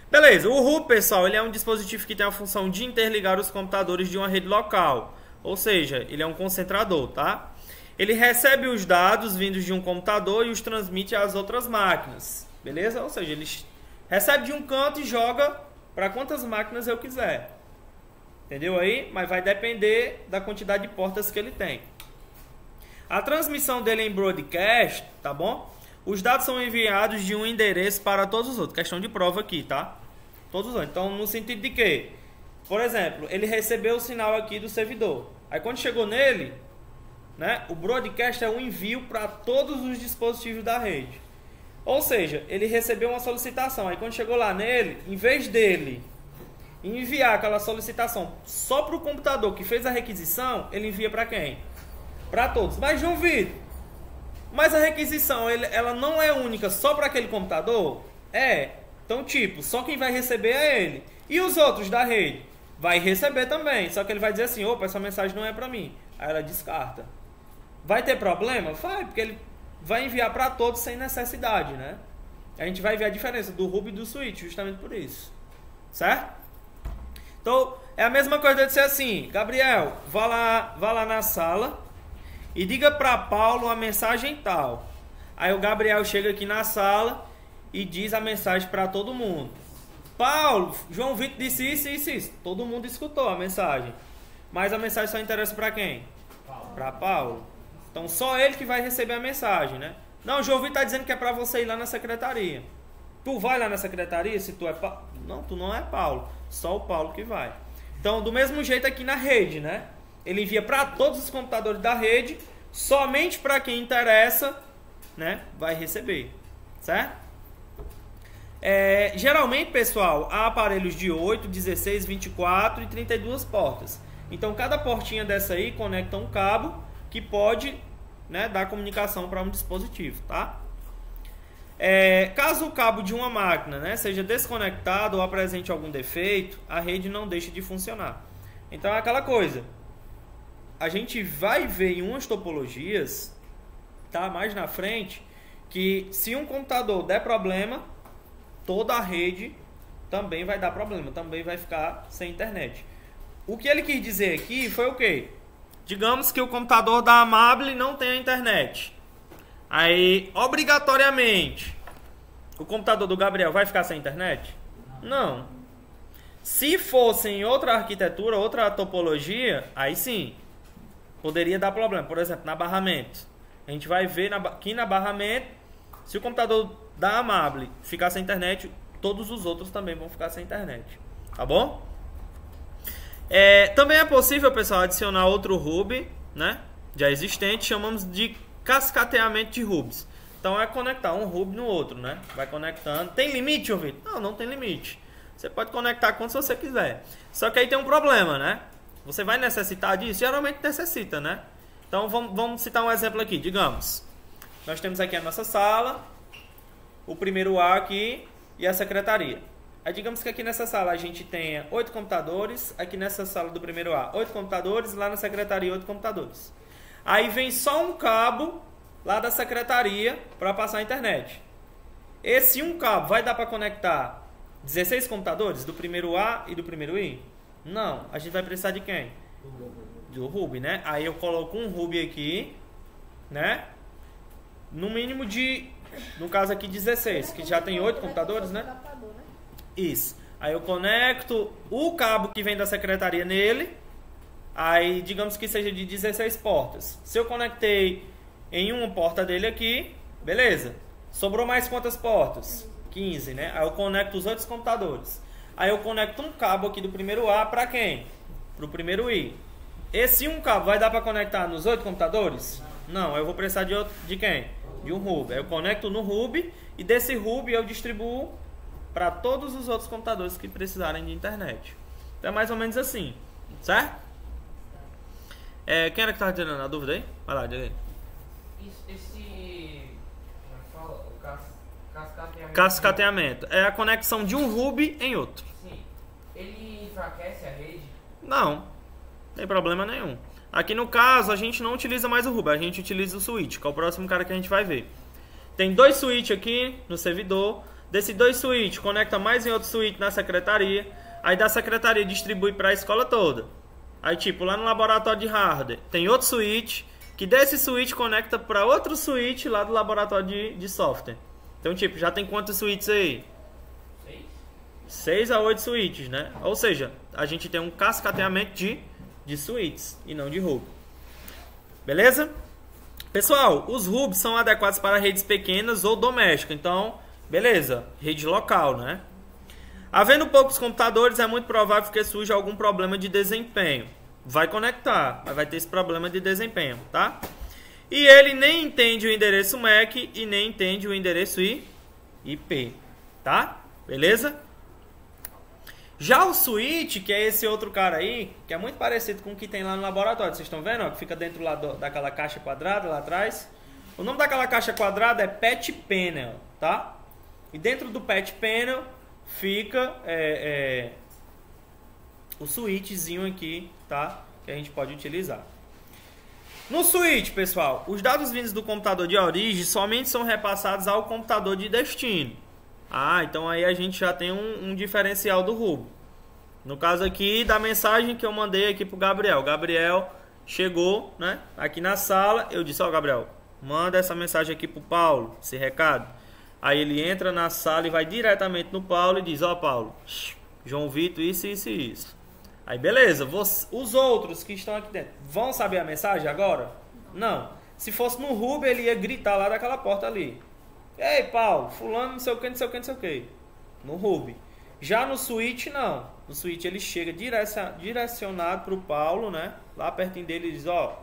Beleza, o hub, pessoal, ele é um dispositivo que tem a função de interligar os computadores de uma rede local. Ou seja, ele é um concentrador, tá? Ele recebe os dados vindos de um computador e os transmite às outras máquinas. Beleza? Ou seja, ele recebe de um canto e joga para quantas máquinas eu quiser. Entendeu aí? Mas vai depender da quantidade de portas que ele tem. A transmissão dele em broadcast, tá bom? Os dados são enviados de um endereço para todos os outros. Questão de prova aqui, tá? Todos os outros. Então, no sentido de quê? por exemplo, ele recebeu o sinal aqui do servidor. Aí quando chegou nele, né, o broadcast é um envio para todos os dispositivos da rede. Ou seja, ele recebeu uma solicitação. Aí quando chegou lá nele, em vez dele enviar aquela solicitação só para o computador que fez a requisição, ele envia para quem? Para todos. Mas João Vitor, mas a requisição ela não é única só para aquele computador? É. Então, tipo, só quem vai receber é ele. E os outros da rede? Vai receber também. Só que ele vai dizer assim, opa, essa mensagem não é para mim. Aí ela descarta. Vai ter problema? Vai, porque ele vai enviar para todos sem necessidade, né? A gente vai ver a diferença do hub e do switch, justamente por isso. Certo? Então, é a mesma coisa de dizer assim, Gabriel, vá lá na sala e diga para Paulo a mensagem tal. Aí o Gabriel chega aqui na sala e diz a mensagem para todo mundo. Paulo, João Vitor disse isso, isso, isso. Todo mundo escutou a mensagem. Mas a mensagem só interessa para quem? Para Paulo. Então só ele que vai receber a mensagem, né? Não, o João Vitor está dizendo que é para você ir lá na secretaria. Tu vai lá na secretaria se tu é Paulo? Não, tu não é Paulo. Só o Paulo que vai. Então, do mesmo jeito aqui na rede, né? Ele envia para todos os computadores da rede. Somente para quem interessa, né? Vai receber. Certo? Geralmente, pessoal, há aparelhos de 8, 16, 24 e 32 portas. Então, cada portinha dessa aí conecta um cabo que pode, né, dar comunicação para um dispositivo, tá? Caso o cabo de uma máquina, né, seja desconectado ou apresente algum defeito, a rede não deixa de funcionar. Então, é aquela coisa. A gente vai ver em umas topologias, tá, mais na frente, que se um computador der problema, toda a rede também vai dar problema, também vai ficar sem internet. O que ele quis dizer aqui foi o quê? Digamos que o computador da Amable não tem a internet. Aí, obrigatoriamente, o computador do Gabriel vai ficar sem internet? Não. Se fosse em outra arquitetura, outra topologia, aí sim, poderia dar problema. Por exemplo, na barramento. A gente vai ver aqui na barramento, se o computador da Amable ficar sem internet, todos os outros também vão ficar sem internet. Tá bom? Também é possível, pessoal, adicionar outro hub, né, já existente, chamamos de cascateamento de hubs. Então é conectar um hub no outro, né? Vai conectando. Tem limite, ouvido? Não, não tem limite. Você pode conectar quantos você quiser. Só que aí tem um problema, né? Você vai necessitar disso? Geralmente necessita, né? Então vamos citar um exemplo aqui. Digamos, nós temos aqui a nossa sala, o primeiro A aqui e a secretaria. Aí digamos que aqui nessa sala a gente tenha 8 computadores, aqui nessa sala do primeiro A 8 computadores, lá na secretaria 8 computadores. Aí vem só um cabo lá da secretaria para passar a internet. Esse um cabo vai dar para conectar 16 computadores do primeiro A e do primeiro I? Não, a gente vai precisar de quem? Do hub, né? Aí eu coloco um hub aqui, né? No mínimo de, no caso aqui 16, que já tem 8 computadores, né? Isso. Aí eu conecto o cabo que vem da secretaria nele. Aí digamos que seja de 16 portas. Se eu conectei em uma porta dele aqui, beleza. Sobrou mais quantas portas? 15, né? Aí eu conecto os outros computadores. Aí eu conecto um cabo aqui do primeiro A para quem? Para o primeiro I. Esse um cabo vai dar para conectar nos 8 computadores? Não, eu vou precisar de quem? De um hub. Aí eu conecto no hub e desse hub eu distribuo para todos os outros computadores que precisarem de internet. Então é mais ou menos assim, certo? Quem era que estava tirando a dúvida aí? Vai lá, diga aí. Cascateamento é a conexão de um hub em outro. Sim. Ele enfraquece a rede? Não tem problema nenhum. Aqui no caso a gente não utiliza mais o hub, a gente utiliza o switch, que é o próximo cara que a gente vai ver. Tem 2 switches aqui no servidor. Desses 2 switches conecta mais em outro switch na secretaria. Aí da secretaria distribui para a escola toda. Aí tipo lá no laboratório de hardware tem outro switch, que desse switch conecta para outro switch lá do laboratório de software. Então tipo, já tem quantos switches aí? 6 a 8 switches, né? Ou seja, a gente tem um cascateamento de switches e não de hub. Beleza? Pessoal, os hubs são adequados para redes pequenas ou domésticas. Então, beleza, rede local, né? Havendo poucos computadores, é muito provável que surja algum problema de desempenho. Vai conectar, mas vai ter esse problema de desempenho, tá? E ele nem entende o endereço MAC e nem entende o endereço IP, tá? Beleza? Já o switch, que é esse outro cara aí, que é muito parecido com o que tem lá no laboratório. Vocês estão vendo? Ó, que fica dentro lá daquela caixa quadrada lá atrás. O nome daquela caixa quadrada é Patch Panel, tá? E dentro do Patch Panel fica o switchzinho aqui, tá? Que a gente pode utilizar. No switch, pessoal, os dados vindos do computador de origem somente são repassados ao computador de destino. Ah, então aí a gente já tem um diferencial do Ruby. No caso aqui da mensagem que eu mandei aqui pro Gabriel. O Gabriel chegou, né, aqui na sala. Eu disse, ó, Gabriel, manda essa mensagem aqui pro Paulo, esse recado. Aí ele entra na sala e vai diretamente no Paulo e diz, ó, Paulo, João Vitor, isso, isso e isso. Aí beleza, os outros que estão aqui dentro vão saber a mensagem agora? Não. Se fosse no Ruby, ele ia gritar lá daquela porta ali. Ei, Paulo, fulano, não sei o que, não sei o que, não sei o que. No Ruby. Já no switch, não. No switch ele chega direcionado para o Paulo, né? Lá pertinho dele e diz, ó.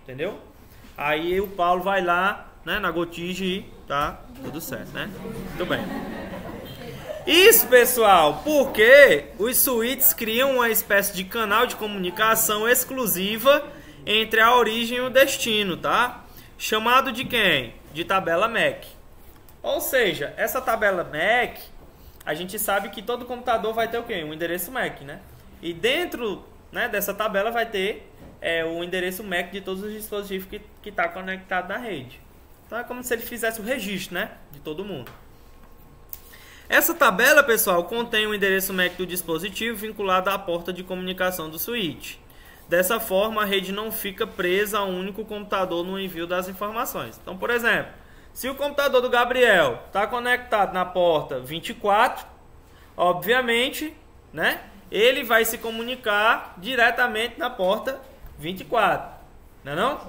Entendeu? Aí o Paulo vai lá, né, na Gotige e tá tudo certo, né? Muito bem. Isso, pessoal, porque os switches criam uma espécie de canal de comunicação exclusiva entre a origem e o destino, tá? Chamado de quem? De tabela MAC. Ou seja, essa tabela MAC, a gente sabe que todo computador vai ter o quê? Um endereço MAC, né? E dentro, né, dessa tabela vai ter o endereço MAC de todos os dispositivos que está conectado na rede. Então é como se ele fizesse o registro, né, de todo mundo. Essa tabela, pessoal, contém o endereço MAC do dispositivo vinculado à porta de comunicação do switch. Dessa forma, a rede não fica presa a um único computador no envio das informações. Então, por exemplo, se o computador do Gabriel está conectado na porta 24, obviamente, né, ele vai se comunicar diretamente na porta 24. Não é não?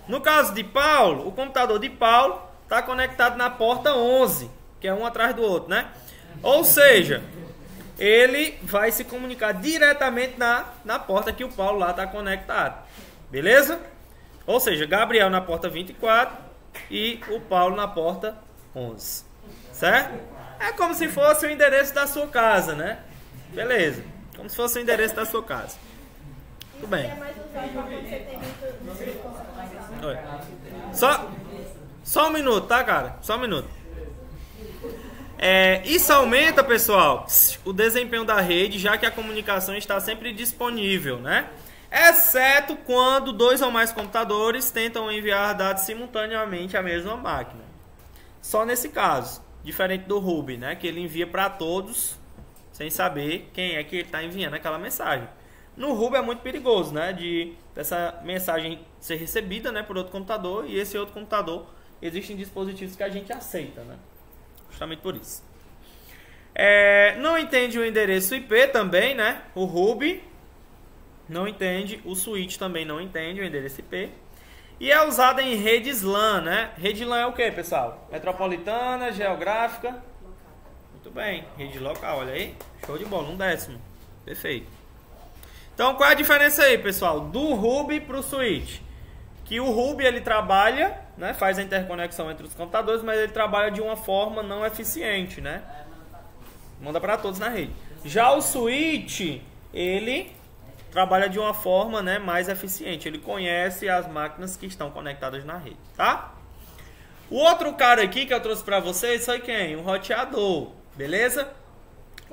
No caso de Paulo, o computador de Paulo está conectado na porta 11, que é um atrás do outro, né? Ou seja, ele vai se comunicar diretamente na porta que o Paulo lá está conectado. Beleza? Ou seja, Gabriel na porta 24 e o Paulo na porta 11. Certo? É como se fosse o endereço da sua casa, né? Beleza. Como se fosse o endereço da sua casa. Tudo bem. É mais usado quando você tem muito... Oi. Só um minuto, tá, cara? Só um minuto. Isso aumenta, pessoal, o desempenho da rede, já que a comunicação está sempre disponível, né? Exceto quando dois ou mais computadores tentam enviar dados simultaneamente à mesma máquina. Só nesse caso, diferente do Ruby, né? Que ele envia para todos, sem saber quem é que ele está enviando aquela mensagem. No Ruby é muito perigoso, né? Dessa mensagem ser recebida, né, por outro computador, e esse outro computador, existem dispositivos que a gente aceita, né? Justamente por isso. Não entende o endereço IP também, né? O Ruby não entende, o switch também não entende o endereço IP. E é usado em redes LAN, né? Rede LAN é o que, pessoal? Metropolitana, geográfica. Muito bem, rede local, olha aí. Show de bola, 1/10. Perfeito. Então, qual é a diferença aí, pessoal? Do Ruby para o switch? Que o Ruby ele trabalha, né, faz a interconexão entre os computadores, mas ele trabalha de uma forma não eficiente, né? Manda para todos na rede. Já o switch, ele trabalha de uma forma, né, mais eficiente. Ele conhece as máquinas que estão conectadas na rede, tá? O outro cara aqui que eu trouxe para vocês foi quem? Um roteador, beleza?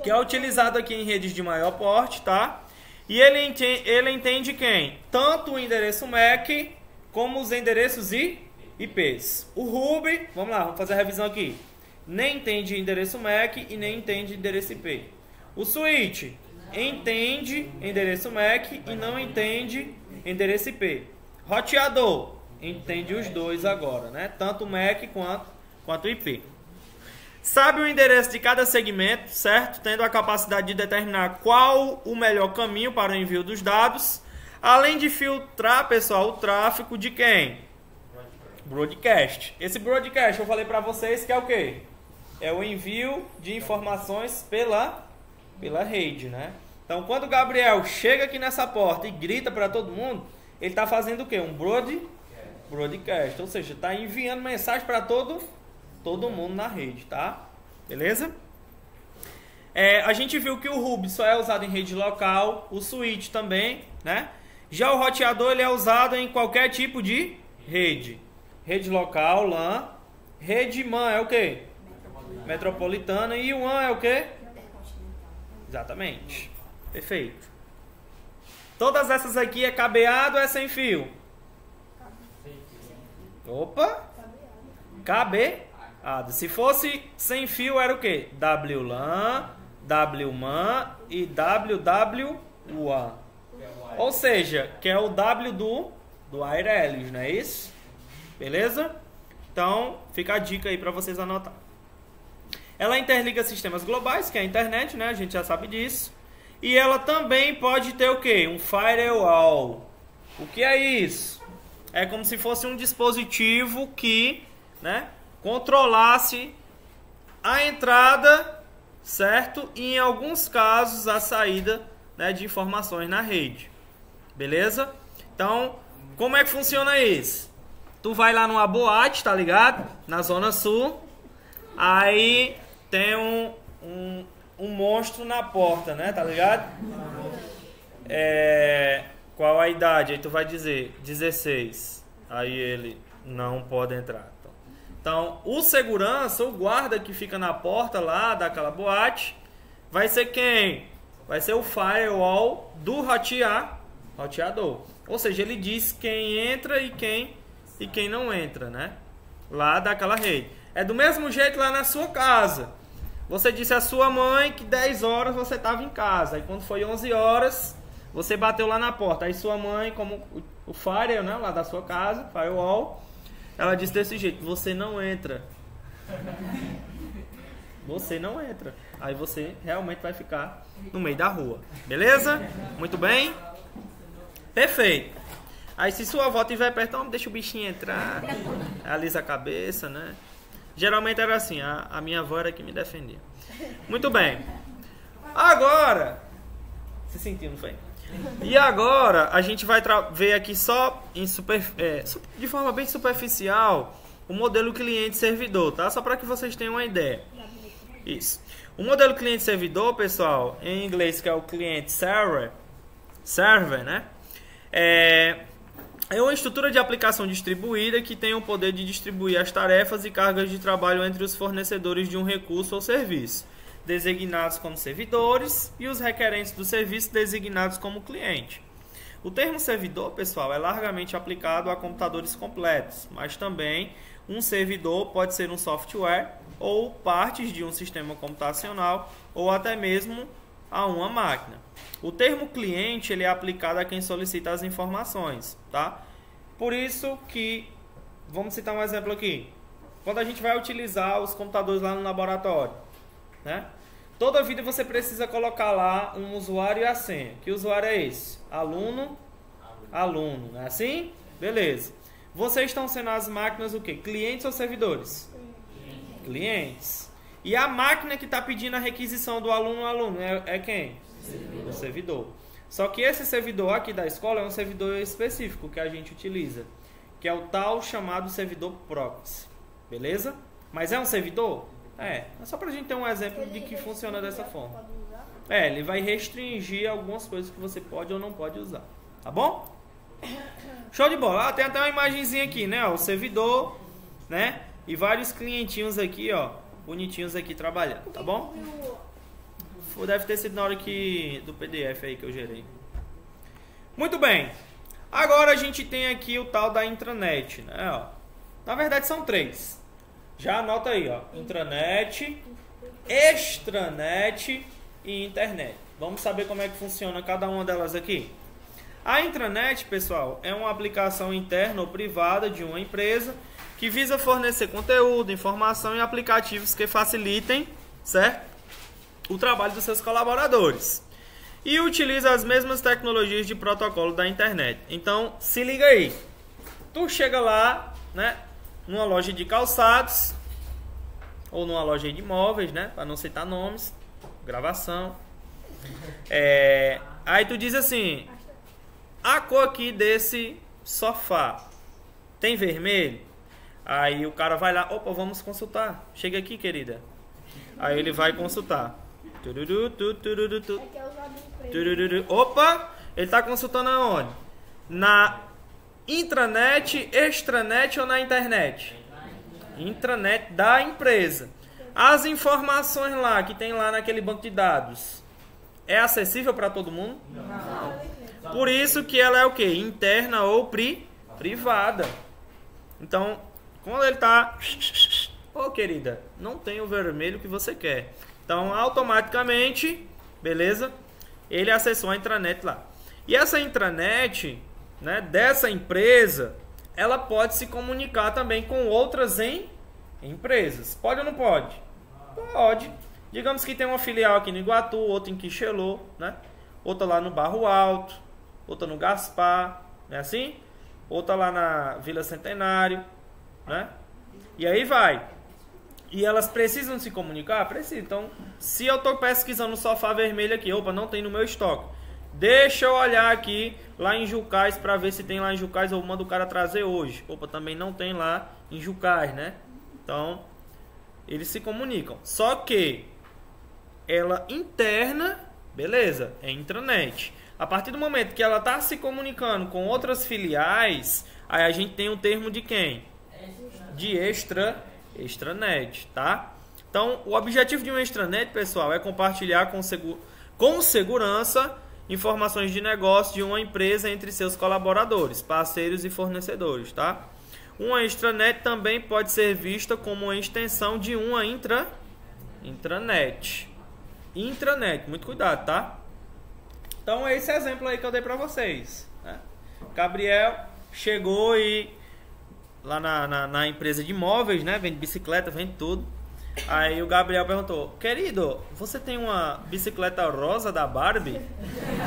Que é utilizado aqui em redes de maior porte, tá? E ele entende quem? Tanto o endereço MAC como os endereços IPs. O Ruby, vamos lá, vamos fazer a revisão aqui. Nem entende endereço MAC e nem entende endereço IP. O switch entende endereço MAC e não entende endereço IP. Roteador entende os dois agora, né? Tanto o MAC quanto o IP. Sabe o endereço de cada segmento, certo? Tendo a capacidade de determinar qual o melhor caminho para o envio dos dados. Além de filtrar, pessoal, o tráfego de quem? Broadcast. Esse broadcast eu falei para vocês que é o quê? é o envio de informações pela rede, né? Então, quando o Gabriel chega aqui nessa porta e grita para todo mundo, ele está fazendo o quê? Um broadcast, ou seja, está enviando mensagem para todo mundo na rede, tá? Beleza? A gente viu que o Ruby só é usado em rede local, o switch também, né? Já o roteador ele é usado em qualquer tipo de rede. Rede local, LAN. Rede MAN é o quê? Metropolitana. E o WAN é o quê? Exatamente. Perfeito. Todas essas aqui é cabeado ou é sem fio? Opa! Cabeado. Se fosse sem fio era o quê? WLAN, WMAN e WWWAN. Ou seja, que é o W do Wireless, não é isso? Beleza? Então, fica a dica aí para vocês anotar. Ela interliga sistemas globais, que é a internet, né? A gente já sabe disso. E ela também pode ter o quê? Um firewall. O que é isso? É como se fosse um dispositivo que, né, controlasse a entrada, certo? E em alguns casos a saída, né, de informações na rede. Beleza? Então, como é que funciona isso? Tu vai lá numa boate, tá ligado? Na Zona Sul. Aí tem um monstro na porta, né? Tá ligado? Qual a idade? Aí tu vai dizer 16. Aí ele não pode entrar. Então, o segurança, o guarda que fica na porta lá daquela boate, vai ser quem? Vai ser o firewall do roteador. Ou seja, ele diz quem entra e quem não entra, né? Lá daquela rede. É do mesmo jeito lá na sua casa. Você disse à sua mãe que 10 horas você estava em casa. Aí quando foi 11 horas, você bateu lá na porta. Aí sua mãe, como o firewall, né, lá da sua casa, firewall, ela disse desse jeito: você não entra. Você não entra. Aí você realmente vai ficar no meio da rua. Beleza? Muito bem? Perfeito. Aí se sua avó estiver perto, então deixa o bichinho entrar, alisa a cabeça, né? Geralmente era assim, a minha avó era que me defendia. Muito bem. Agora, se sentiu, não foi? E agora a gente vai ver aqui só de forma bem superficial o modelo cliente-servidor, tá? Só para que vocês tenham uma ideia. Isso. O modelo cliente-servidor, pessoal, em inglês que é o client-server, né? É uma estrutura de aplicação distribuída que tem o poder de distribuir as tarefas e cargas de trabalho entre os fornecedores de um recurso ou serviço, designados como servidores, e os requerentes do serviço, designados como cliente. O termo servidor, pessoal, é largamente aplicado a computadores completos, mas também um servidor pode ser um software ou partes de um sistema computacional ou até mesmo a uma máquina. O termo cliente ele é aplicado a quem solicita as informações, tá? Por isso que, vamos citar um exemplo aqui. Quando a gente vai utilizar os computadores lá no laboratório, né? Toda vida você precisa colocar lá um usuário e a senha. Que usuário é esse? Aluno, não é assim? Beleza. Vocês estão sendo as máquinas o quê? Clientes ou servidores? Clientes. E a máquina que está pedindo a requisição do aluno é quem? O servidor. Só que esse servidor aqui da escola é um servidor específico que a gente utiliza, que é o tal chamado servidor proxy. Beleza? Mas é um servidor? É só pra gente ter um exemplo de que funciona dessa forma. Ele vai restringir algumas coisas que você pode ou não pode usar. Tá bom? Show de bola. Tem até uma imagenzinha aqui, né? O servidor, né? E vários clientinhos aqui, ó, bonitinhos aqui trabalhando, tá bom? Deve ter sido na hora do PDF aí que eu gerei. Muito bem. Agora a gente tem aqui o tal da intranet, né? Ó. Na verdade são 3. Já anota aí, ó. Intranet, extranet e internet. Vamos saber como é que funciona cada uma delas aqui. A intranet, pessoal, é uma aplicação interna ou privada de uma empresa que visa fornecer conteúdo, informação e aplicativos que facilitem, certo, o trabalho dos seus colaboradores. E utiliza as mesmas tecnologias de protocolo da internet. Então, se liga aí. Tu chega lá, né, numa loja de calçados, ou numa loja de imóveis, né? Para não citar nomes, gravação. Aí tu diz assim, a cor aqui desse sofá tem vermelho? Aí o cara vai lá, opa, vamos consultar. Chega aqui, querida. Aí ele vai consultar. Tururu, tu, tururu, tu. É que é usado em empresa. Tururu. Opa, ele tá consultando aonde? Na intranet, extranet ou na internet? Intranet da empresa. As informações lá que tem lá naquele banco de dados é acessível para todo mundo? Não. Por isso que ela é o quê? Interna ou privada. Então, quando ele tá... Ô, querida, não tem o vermelho que você quer. Então, automaticamente, beleza? Ele acessou a intranet lá. E essa intranet, né, dessa empresa, ela pode se comunicar também com outras empresas. Pode ou não pode? Pode. Digamos que tem uma filial aqui no Iguatu, outra em Quixelô, né? Outra lá no Barro Alto, outra no Gaspar, não é assim? Outra lá na Vila Centenário, né? E aí vai. E elas precisam se comunicar? Precisam. Então, se eu estou pesquisando o sofá vermelho aqui, opa, não tem no meu estoque. Deixa eu olhar aqui lá em Jucás para ver se tem lá em Jucás ou manda o cara trazer hoje. Opa, também não tem lá em Jucás, né? Então, eles se comunicam. Só que ela interna, beleza, é intranet. A partir do momento que ela está se comunicando com outras filiais, aí a gente tem o termo de quem? De extranet, tá? Então, o objetivo de um extranet, pessoal, é compartilhar com segurança informações de negócio de uma empresa entre seus colaboradores, parceiros e fornecedores, tá? Uma extranet também pode ser vista como uma extensão de uma intranet. Intranet, muito cuidado, tá? Então, esse exemplo aí que eu dei para vocês, né? Gabriel chegou e lá na empresa de imóveis, né? Vende bicicleta, vende tudo. Aí o Gabriel perguntou, querido, você tem uma bicicleta rosa da Barbie?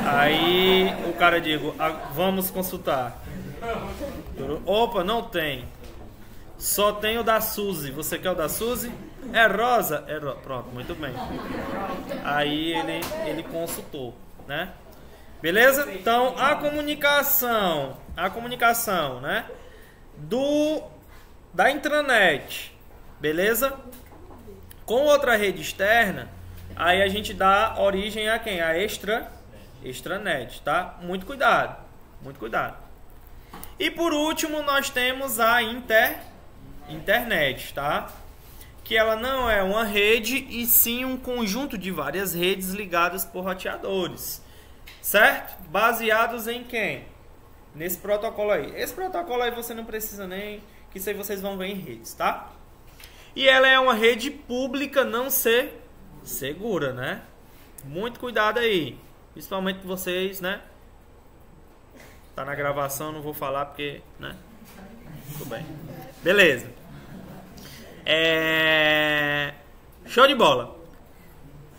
Aí o cara digo, vamos consultar. Opa, não tem. Só tem o da Suzy. Você quer o da Suzy? É rosa? É rosa. Pronto, muito bem. Aí ele consultou, né? Beleza? Então a comunicação, né? Da intranet, beleza? Com outra rede externa, aí a gente dá origem a quem? A extranet, tá? Muito cuidado, muito cuidado. E por último, nós temos a internet, tá? Que ela não é uma rede, e sim um conjunto de várias redes ligadas por roteadores, certo? Baseados em quem? Nesse protocolo aí. Esse protocolo aí você não precisa nem... que isso aí vocês vão ver em redes, tá? E ela é uma rede pública não segura, né? Muito cuidado aí. Principalmente vocês, né? Tá na gravação, não vou falar porque, né? Tudo bem. Beleza. Show de bola.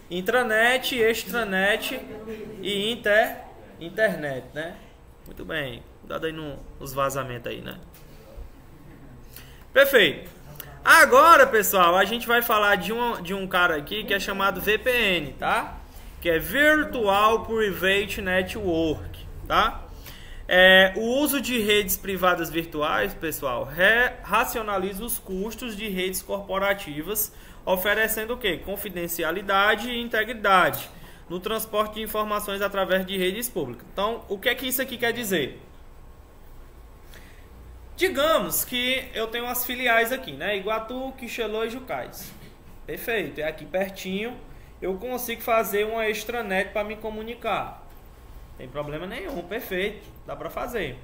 Intranet, extranet e internet, né? Muito bem. Cuidado aí nos vazamentos aí, né? Perfeito. Agora, pessoal, a gente vai falar de um cara aqui que é chamado VPN, tá? Que é Virtual Private Network, tá? O uso de redes privadas virtuais, pessoal, racionaliza os custos de redes corporativas, oferecendo o quê? Confidencialidade e integridade no transporte de informações através de redes públicas. Então, o que é que isso aqui quer dizer? Digamos que eu tenho umas filiais aqui, né? Iguatu, Quixelô e Jucás. Perfeito, é aqui pertinho. Eu consigo fazer uma extranet para me comunicar. Não tem problema nenhum, perfeito. Dá para fazer,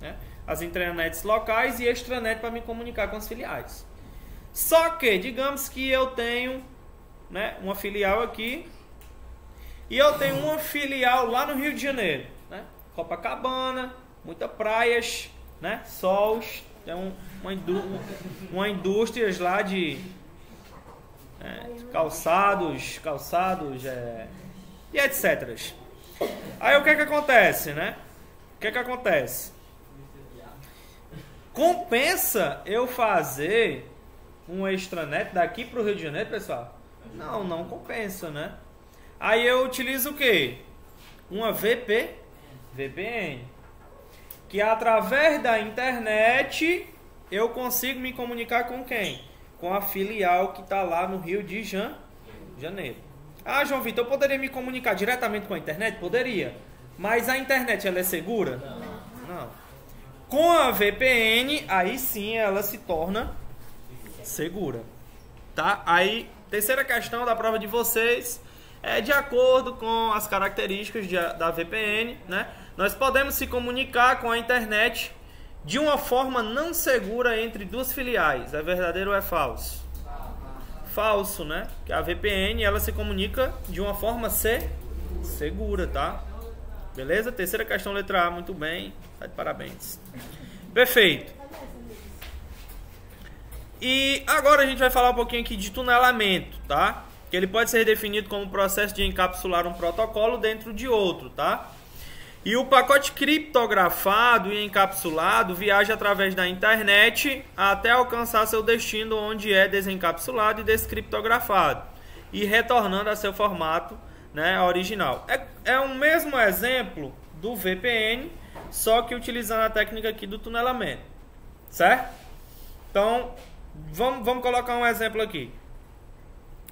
né? As intranets locais e extranet para me comunicar com as filiais. Só que, digamos que eu tenho, né, uma filial aqui e eu tenho uma filial lá no Rio de Janeiro, né? Copacabana, muitas praias, né? Sols, tem uma indústria lá de calçados e etc. Aí o que acontece, né? O que acontece? Compensa eu fazer um extranet daqui para o Rio de Janeiro, pessoal? Não compensa, né? Aí eu utilizo o quê? Uma VPN. Que através da internet eu consigo me comunicar com quem? Com a filial que está lá no Rio de Janeiro. Ah, João Vitor, eu poderia me comunicar diretamente com a internet? Poderia. Mas a internet, ela é segura? Não. Com a VPN, aí sim ela se torna segura. Tá? Aí, terceira questão da prova de vocês é de acordo com as características da VPN, né? Nós podemos se comunicar com a internet de uma forma não segura entre duas filiais. É verdadeiro ou é falso? Falso, né? Que a VPN, ela se comunica de uma forma segura, tá? Beleza? Terceira questão, letra A, muito bem. Tá de parabéns. Perfeito. E agora a gente vai falar um pouquinho aqui de tunelamento, tá? Que ele pode ser definido como o processo de encapsular um protocolo dentro de outro, tá? E o pacote criptografado e encapsulado viaja através da internet até alcançar seu destino, onde é desencapsulado e descriptografado, e retornando a seu formato, né, original. É o mesmo exemplo do VPN, só que utilizando a técnica aqui do tunelamento, certo? Então, vamos colocar um exemplo aqui.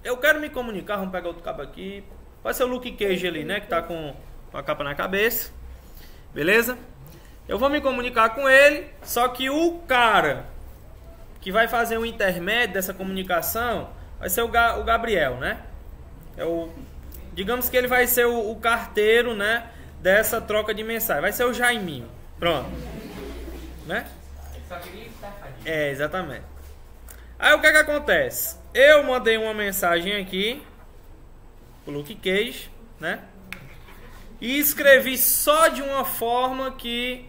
Eu quero me comunicar, vamos pegar outro cabo aqui, pode ser o Luke Cage ali, né, que tá com a capa na cabeça. Beleza? Eu vou me comunicar com ele, só que o cara que vai fazer o intermédio dessa comunicação vai ser o Gabriel, né? Digamos que ele vai ser o carteiro, né, dessa troca de mensagem. Vai ser o Jaiminho. Pronto. Né? Só queria estar. Exatamente. Aí o que acontece? Eu mandei uma mensagem aqui pro Luke Cage, né? E escrevi só de uma forma que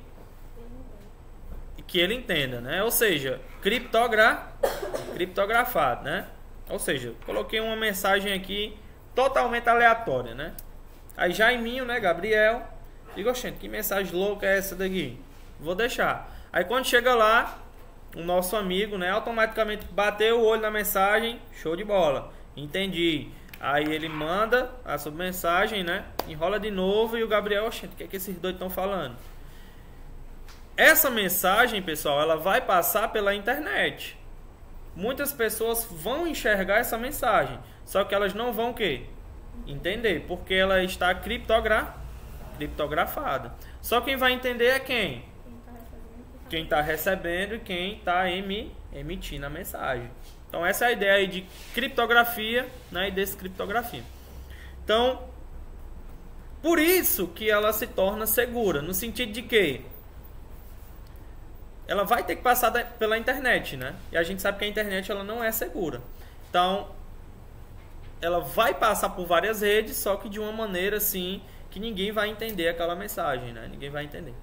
ele entenda, né? Ou seja, criptografado, né? Ou seja, coloquei uma mensagem aqui totalmente aleatória, né? Aí Jaiminho, né, Gabriel, digo, gente, que mensagem louca é essa daqui? Vou deixar. Aí quando chega lá, o nosso amigo, né, automaticamente bateu o olho na mensagem, show de bola, entendi. Aí ele manda a submensagem, né? Enrola de novo e o Gabriel, oxente, o que é que esses dois estão falando? Essa mensagem, pessoal, ela vai passar pela internet. Muitas pessoas vão enxergar essa mensagem, só que elas não vão o quê? Entender, porque ela está criptografada. Só quem vai entender é quem? Quem está recebendo e quem está emitindo a mensagem. Então essa é a ideia aí de criptografia, né, e descriptografia. Então, por isso que ela se torna segura, no sentido de que ela vai ter que passar pela internet, né? E a gente sabe que a internet ela não é segura. Então, ela vai passar por várias redes, só que de uma maneira assim que ninguém vai entender aquela mensagem, né? Ninguém vai entender.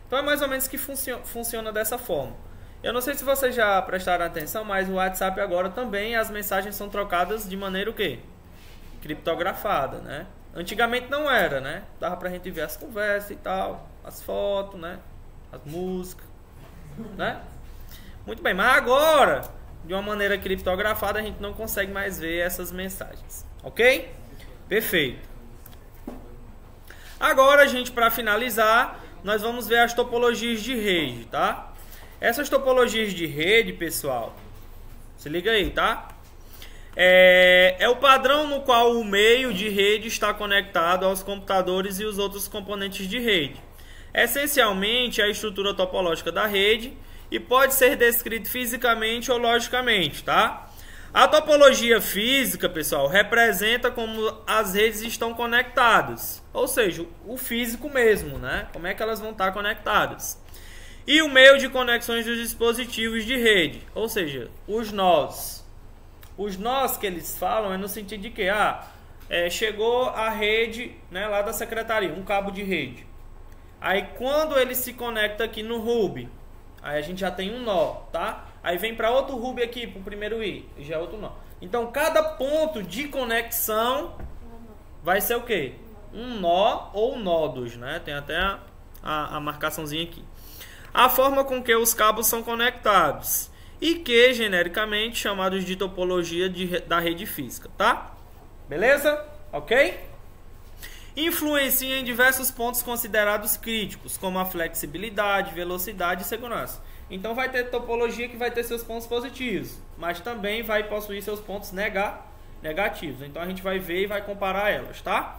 Então é mais ou menos que funciona dessa forma. Eu não sei se vocês já prestaram atenção, mas o WhatsApp agora também as mensagens são trocadas de maneira o quê? Criptografada, né? Antigamente não era, né? Dava pra gente ver as conversas e tal, as fotos, né? As músicas, né? Muito bem, mas agora, de uma maneira criptografada, a gente não consegue mais ver essas mensagens, ok? Perfeito. Agora, gente, para finalizar, nós vamos ver as topologias de rede, tá? Essas topologias de rede, pessoal, se liga aí, tá? É o padrão no qual o meio de rede está conectado aos computadores e os outros componentes de rede. Essencialmente, a estrutura topológica da rede e pode ser descrito fisicamente ou logicamente, tá? A topologia física, pessoal, representa como as redes estão conectadas, ou seja, o físico mesmo, né? Como é que elas vão estar conectadas. E o meio de conexões dos dispositivos de rede, ou seja, os nós. Os nós que eles falam é no sentido de que chegou a rede, né, lá da secretaria, um cabo de rede. Aí quando ele se conecta aqui no hub, aí a gente já tem um nó, tá? Aí vem para outro hub aqui, para o primeiro I, já é outro nó. Então cada ponto de conexão vai ser o quê? Um nó ou nódos, né? Tem até a marcaçãozinha aqui. A forma com que os cabos são conectados e que, genericamente, chamados de topologia da rede física, tá? Beleza? Ok? Influencia em diversos pontos considerados críticos, como a flexibilidade, velocidade e segurança. Então vai ter topologia que vai ter seus pontos positivos, mas também vai possuir seus pontos negativos. Então a gente vai ver e vai comparar elas, tá?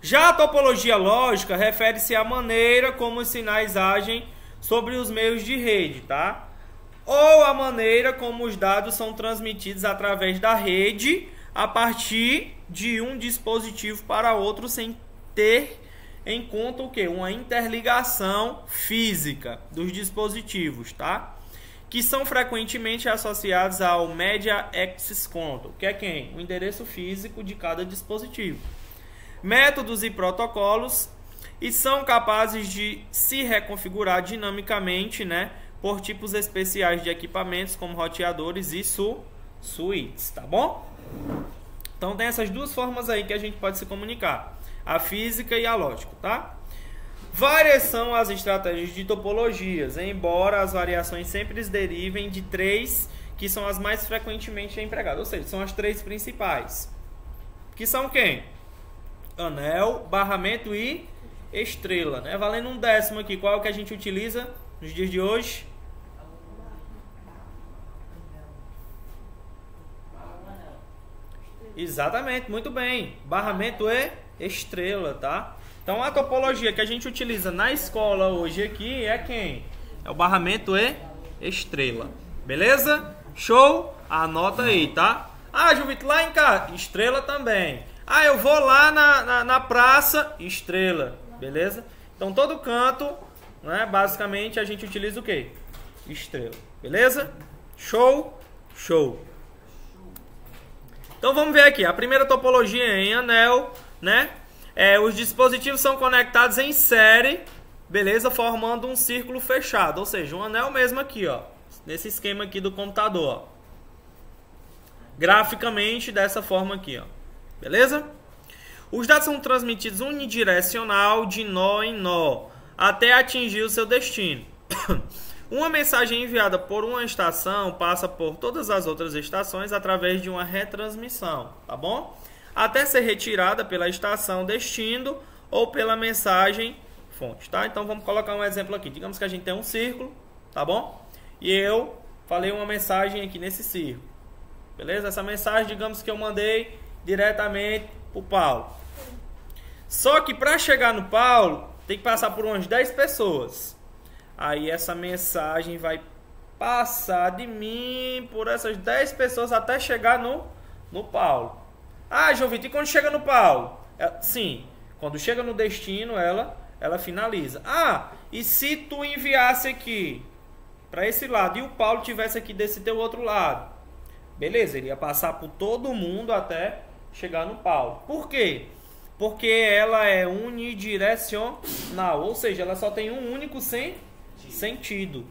Já a topologia lógica refere-se à maneira como os sinais agem sobre os meios de rede, tá? Ou a maneira como os dados são transmitidos através da rede a partir de um dispositivo para outro sem ter em conta o quê? Uma interligação física dos dispositivos, tá? Que são frequentemente associados ao Media Access Control, que é quem? O endereço físico de cada dispositivo. Métodos e protocolos, e são capazes de se reconfigurar dinamicamente, né, por tipos especiais de equipamentos como roteadores e suítes, tá bom? Então tem essas duas formas aí que a gente pode se comunicar, a física e a lógica, tá? Várias são as estratégias de topologias, embora as variações sempre derivem de três que são as mais frequentemente empregadas, ou seja, são as três principais, que são quem? Anel, barramento e estrela, né? Valendo um décimo aqui, qual é o que a gente utiliza nos dias de hoje? Exatamente, muito bem. Barramento e estrela, tá? Então a topologia que a gente utiliza na escola hoje aqui é quem? É o barramento e estrela. Beleza? Show? Anota aí, tá? Ah, Juvito, lá em casa, estrela também. Ah, eu vou lá na praça, estrela. Beleza? Então todo canto, né, basicamente a gente utiliza o quê? Estrela. Beleza? Show? Show. Então vamos ver aqui, a primeira topologia é em anel, né? Os dispositivos são conectados em série, beleza? Formando um círculo fechado, ou seja, um anel mesmo aqui, ó, nesse esquema aqui do computador, ó. Graficamente dessa forma aqui, ó, beleza? Os dados são transmitidos unidirecional de nó em nó, até atingir o seu destino. Uma mensagem enviada por uma estação passa por todas as outras estações através de uma retransmissão, tá bom? Até ser retirada pela estação destino ou pela mensagem fonte, tá? Então vamos colocar um exemplo aqui. Digamos que a gente tem um círculo, tá bom? E eu falei uma mensagem aqui nesse círculo, beleza? Essa mensagem, digamos que eu mandei diretamente pro Paulo. Só que para chegar no Paulo, tem que passar por umas 10 pessoas. Aí essa mensagem vai passar de mim por essas 10 pessoas até chegar no Paulo. Ah, João Vitor, e quando chega no Paulo? Sim, quando chega no destino, ela finaliza. Ah, e se tu enviasse aqui para esse lado e o Paulo tivesse aqui desse teu outro lado? Beleza, ele ia passar por todo mundo até chegar no Paulo. Por quê? Porque ela é unidirecional, ou seja, ela só tem um único sentido,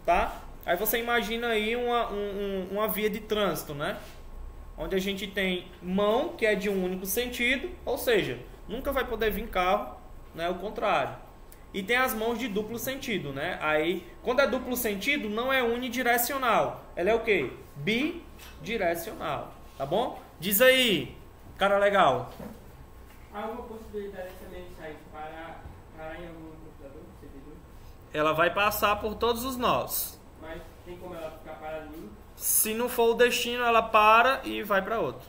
tá? Aí você imagina aí uma via de trânsito, né? Onde a gente tem mão, que é de um único sentido, ou seja, nunca vai poder vir carro, né? O contrário. E tem as mãos de duplo sentido, né? Aí, quando é duplo sentido, não é unidirecional. Ela é o quê? Bidirecional, tá bom? Diz aí, cara legal. Há alguma possibilidade dessa mensagem parar em algum computador, servidor? Ela vai passar por todos os nós. Mas tem como ela ficar parada ali? Se não for o destino, ela para e vai para outro.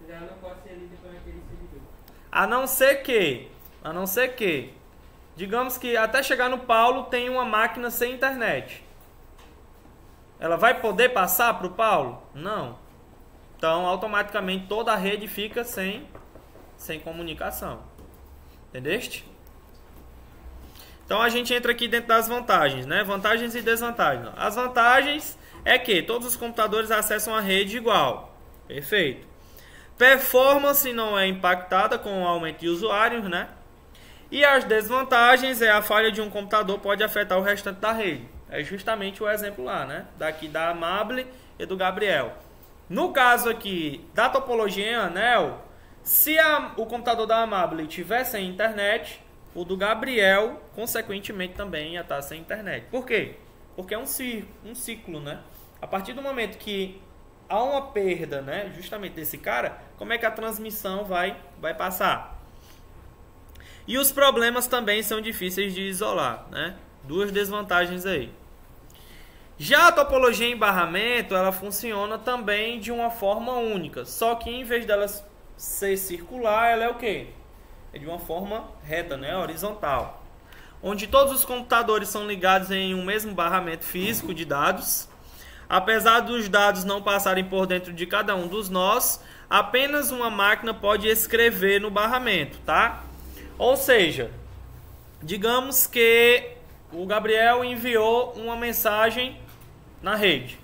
Mas ela não pode ser lida por aquele servidor. A não ser que, digamos que até chegar no Paulo tem uma máquina sem internet. Ela vai poder passar para o Paulo? Não. Então, automaticamente toda a rede fica sem comunicação. Entendeste? Então a gente entra aqui dentro das vantagens, né? Vantagens e desvantagens. As vantagens é que todos os computadores acessam a rede igual. Perfeito. Performance não é impactada com o aumento de usuários, né? E as desvantagens é a falha de um computador pode afetar o restante da rede. É justamente o exemplo lá, né? Daqui da Amable e do Gabriel. No caso aqui da topologia em anel, se o computador da Amable tivesse sem internet, o do Gabriel, consequentemente, também ia estar sem internet. Por quê? Porque é um ciclo, né? A partir do momento que há uma perda, né, justamente desse cara, como é que a transmissão vai passar? E os problemas também são difíceis de isolar, né? Duas desvantagens aí. Já a topologia em barramento, ela funciona também de uma forma única, só que em vez dela ser circular, ela é o quê? É de uma forma reta, né, horizontal. Onde todos os computadores são ligados em um mesmo barramento físico de dados. Apesar dos dados não passarem por dentro de cada um dos nós, apenas uma máquina pode escrever no barramento, tá? Ou seja, digamos que o Gabriel enviou uma mensagem na rede.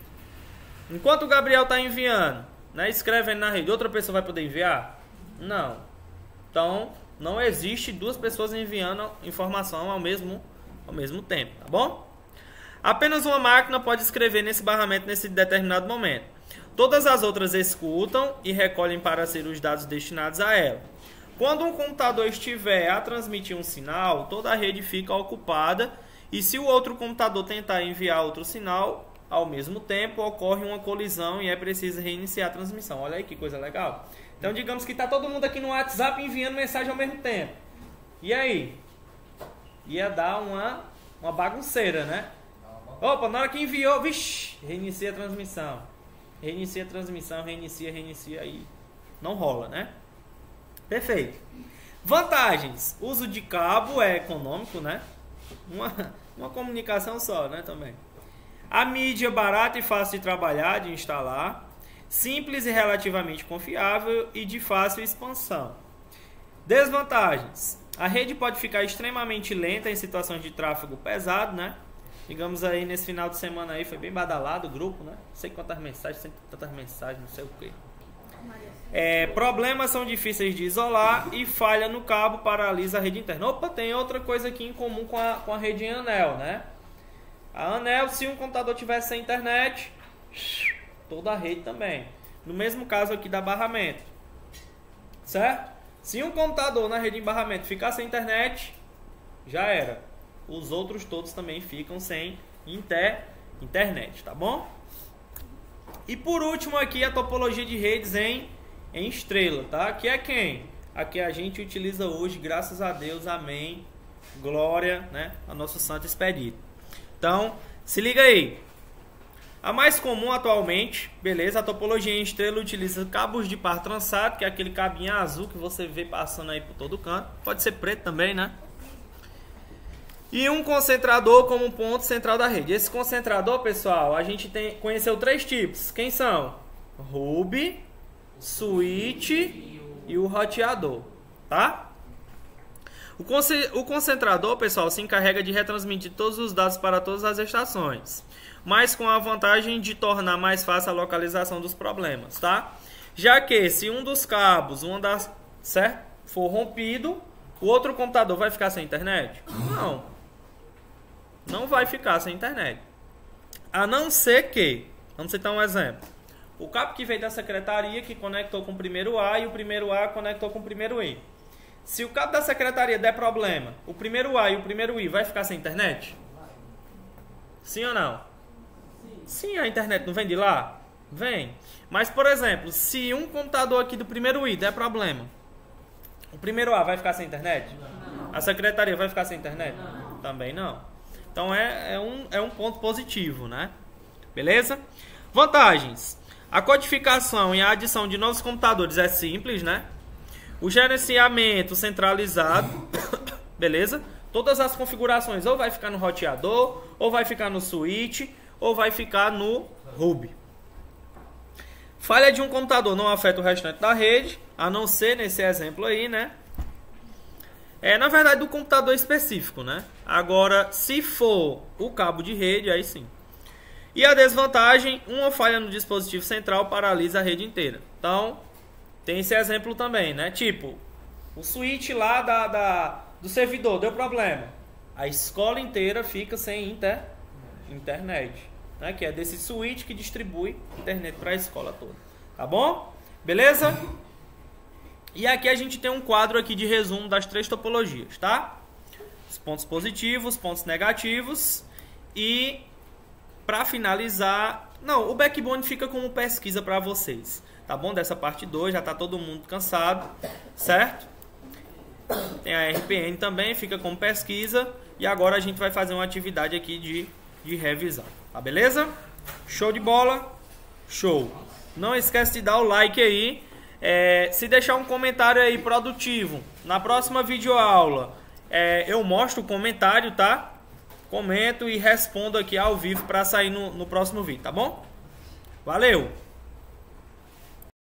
Enquanto o Gabriel está enviando, né, escrevendo na rede, outra pessoa vai poder enviar? Não. Então, não existe duas pessoas enviando informação ao mesmo tempo, tá bom? Apenas uma máquina pode escrever nesse barramento nesse determinado momento. Todas as outras escutam e recolhem para si os dados destinados a ela. Quando um computador estiver a transmitir um sinal, toda a rede fica ocupada e se o outro computador tentar enviar outro sinal, ao mesmo tempo ocorre uma colisão e é preciso reiniciar a transmissão. Olha aí que coisa legal. Então digamos que está todo mundo aqui no WhatsApp enviando mensagem ao mesmo tempo. E aí? Ia dar uma bagunceira, né? Opa, na hora que enviou, vixi, reinicia a transmissão. Reinicia a transmissão, reinicia aí. Não rola, né? Perfeito. Vantagens. Uso de cabo é econômico, né? Uma comunicação só, né? Também. A mídia barata e fácil de trabalhar, de instalar. Simples e relativamente confiável e de fácil expansão. Desvantagens. A rede pode ficar extremamente lenta em situações de tráfego pesado, né? Digamos aí, nesse final de semana aí, foi bem badalado o grupo, né? Não sei quantas mensagens, tantas mensagens, não sei o quê. Problemas são difíceis de isolar e falha no cabo paralisa a rede interna. Opa, tem outra coisa aqui em comum com a rede em anel, né? A anel, se um computador tivesse sem internet, toda a rede também. No mesmo caso aqui da barramento. Certo? Se um computador na rede em barramento ficar sem internet, já era. Os outros todos também ficam sem internet, tá bom? E por último aqui a topologia de redes em estrela, tá? Que é quem? A que a gente utiliza hoje, graças a Deus, amém, glória, né? A nosso santo expedito. Então, se liga aí. A mais comum atualmente, beleza? A topologia em estrela utiliza cabos de par trançado, que é aquele cabinho azul que você vê passando aí por todo canto. Pode ser preto também, né? E um concentrador como ponto central da rede. Esse concentrador, pessoal, a gente conheceu 3 tipos. Quem são? Hub, switch e o roteador, tá? O concentrador, pessoal, se encarrega de retransmitir todos os dados para todas as estações, mas com a vantagem de tornar mais fácil a localização dos problemas, tá? Já que se um dos cabos, certo, for rompido, o outro computador vai ficar sem internet? Não vai ficar sem internet. A não ser que, vamos citar um exemplo, o cabo que veio da secretaria que conectou com o primeiro A e o primeiro A conectou com o primeiro I. Se o cabo da secretaria der problema, o primeiro A e o primeiro I vai ficar sem internet? Sim ou não? Sim, a internet não vem de lá? Vem. Mas, por exemplo, se um computador aqui do primeiro I der problema, o primeiro A vai ficar sem internet? A secretaria vai ficar sem internet? Também não. Então é um ponto positivo, né? Beleza? Vantagens. A codificação e a adição de novos computadores é simples, né? O gerenciamento centralizado, beleza? Todas as configurações ou vai ficar no roteador, ou vai ficar no switch, ou vai ficar no hub. Falha de um computador não afeta o restante da rede, a não ser nesse exemplo aí, né? Na verdade, do computador específico, né? Agora, se for o cabo de rede, aí sim. E a desvantagem, uma falha no dispositivo central paralisa a rede inteira. Então, tem esse exemplo também, né? Tipo, o switch lá do servidor deu problema. A escola inteira fica sem internet, né? Que é desse switch que distribui internet para a escola toda. Tá bom? Beleza? E aqui a gente tem um quadro aqui de resumo das 3 topologias, tá? Os pontos positivos, pontos negativos e para finalizar, não, o backbone fica como pesquisa para vocês, tá bom? Dessa parte 2, já tá todo mundo cansado, certo? Tem a RPN também, fica como pesquisa. E agora a gente vai fazer uma atividade aqui de revisão, tá beleza? Show de bola? Show! Não esquece de dar o like aí. Se deixar um comentário aí produtivo, na próxima videoaula eu mostro o comentário, tá? Comento e respondo aqui ao vivo para sair no próximo vídeo, tá bom? Valeu!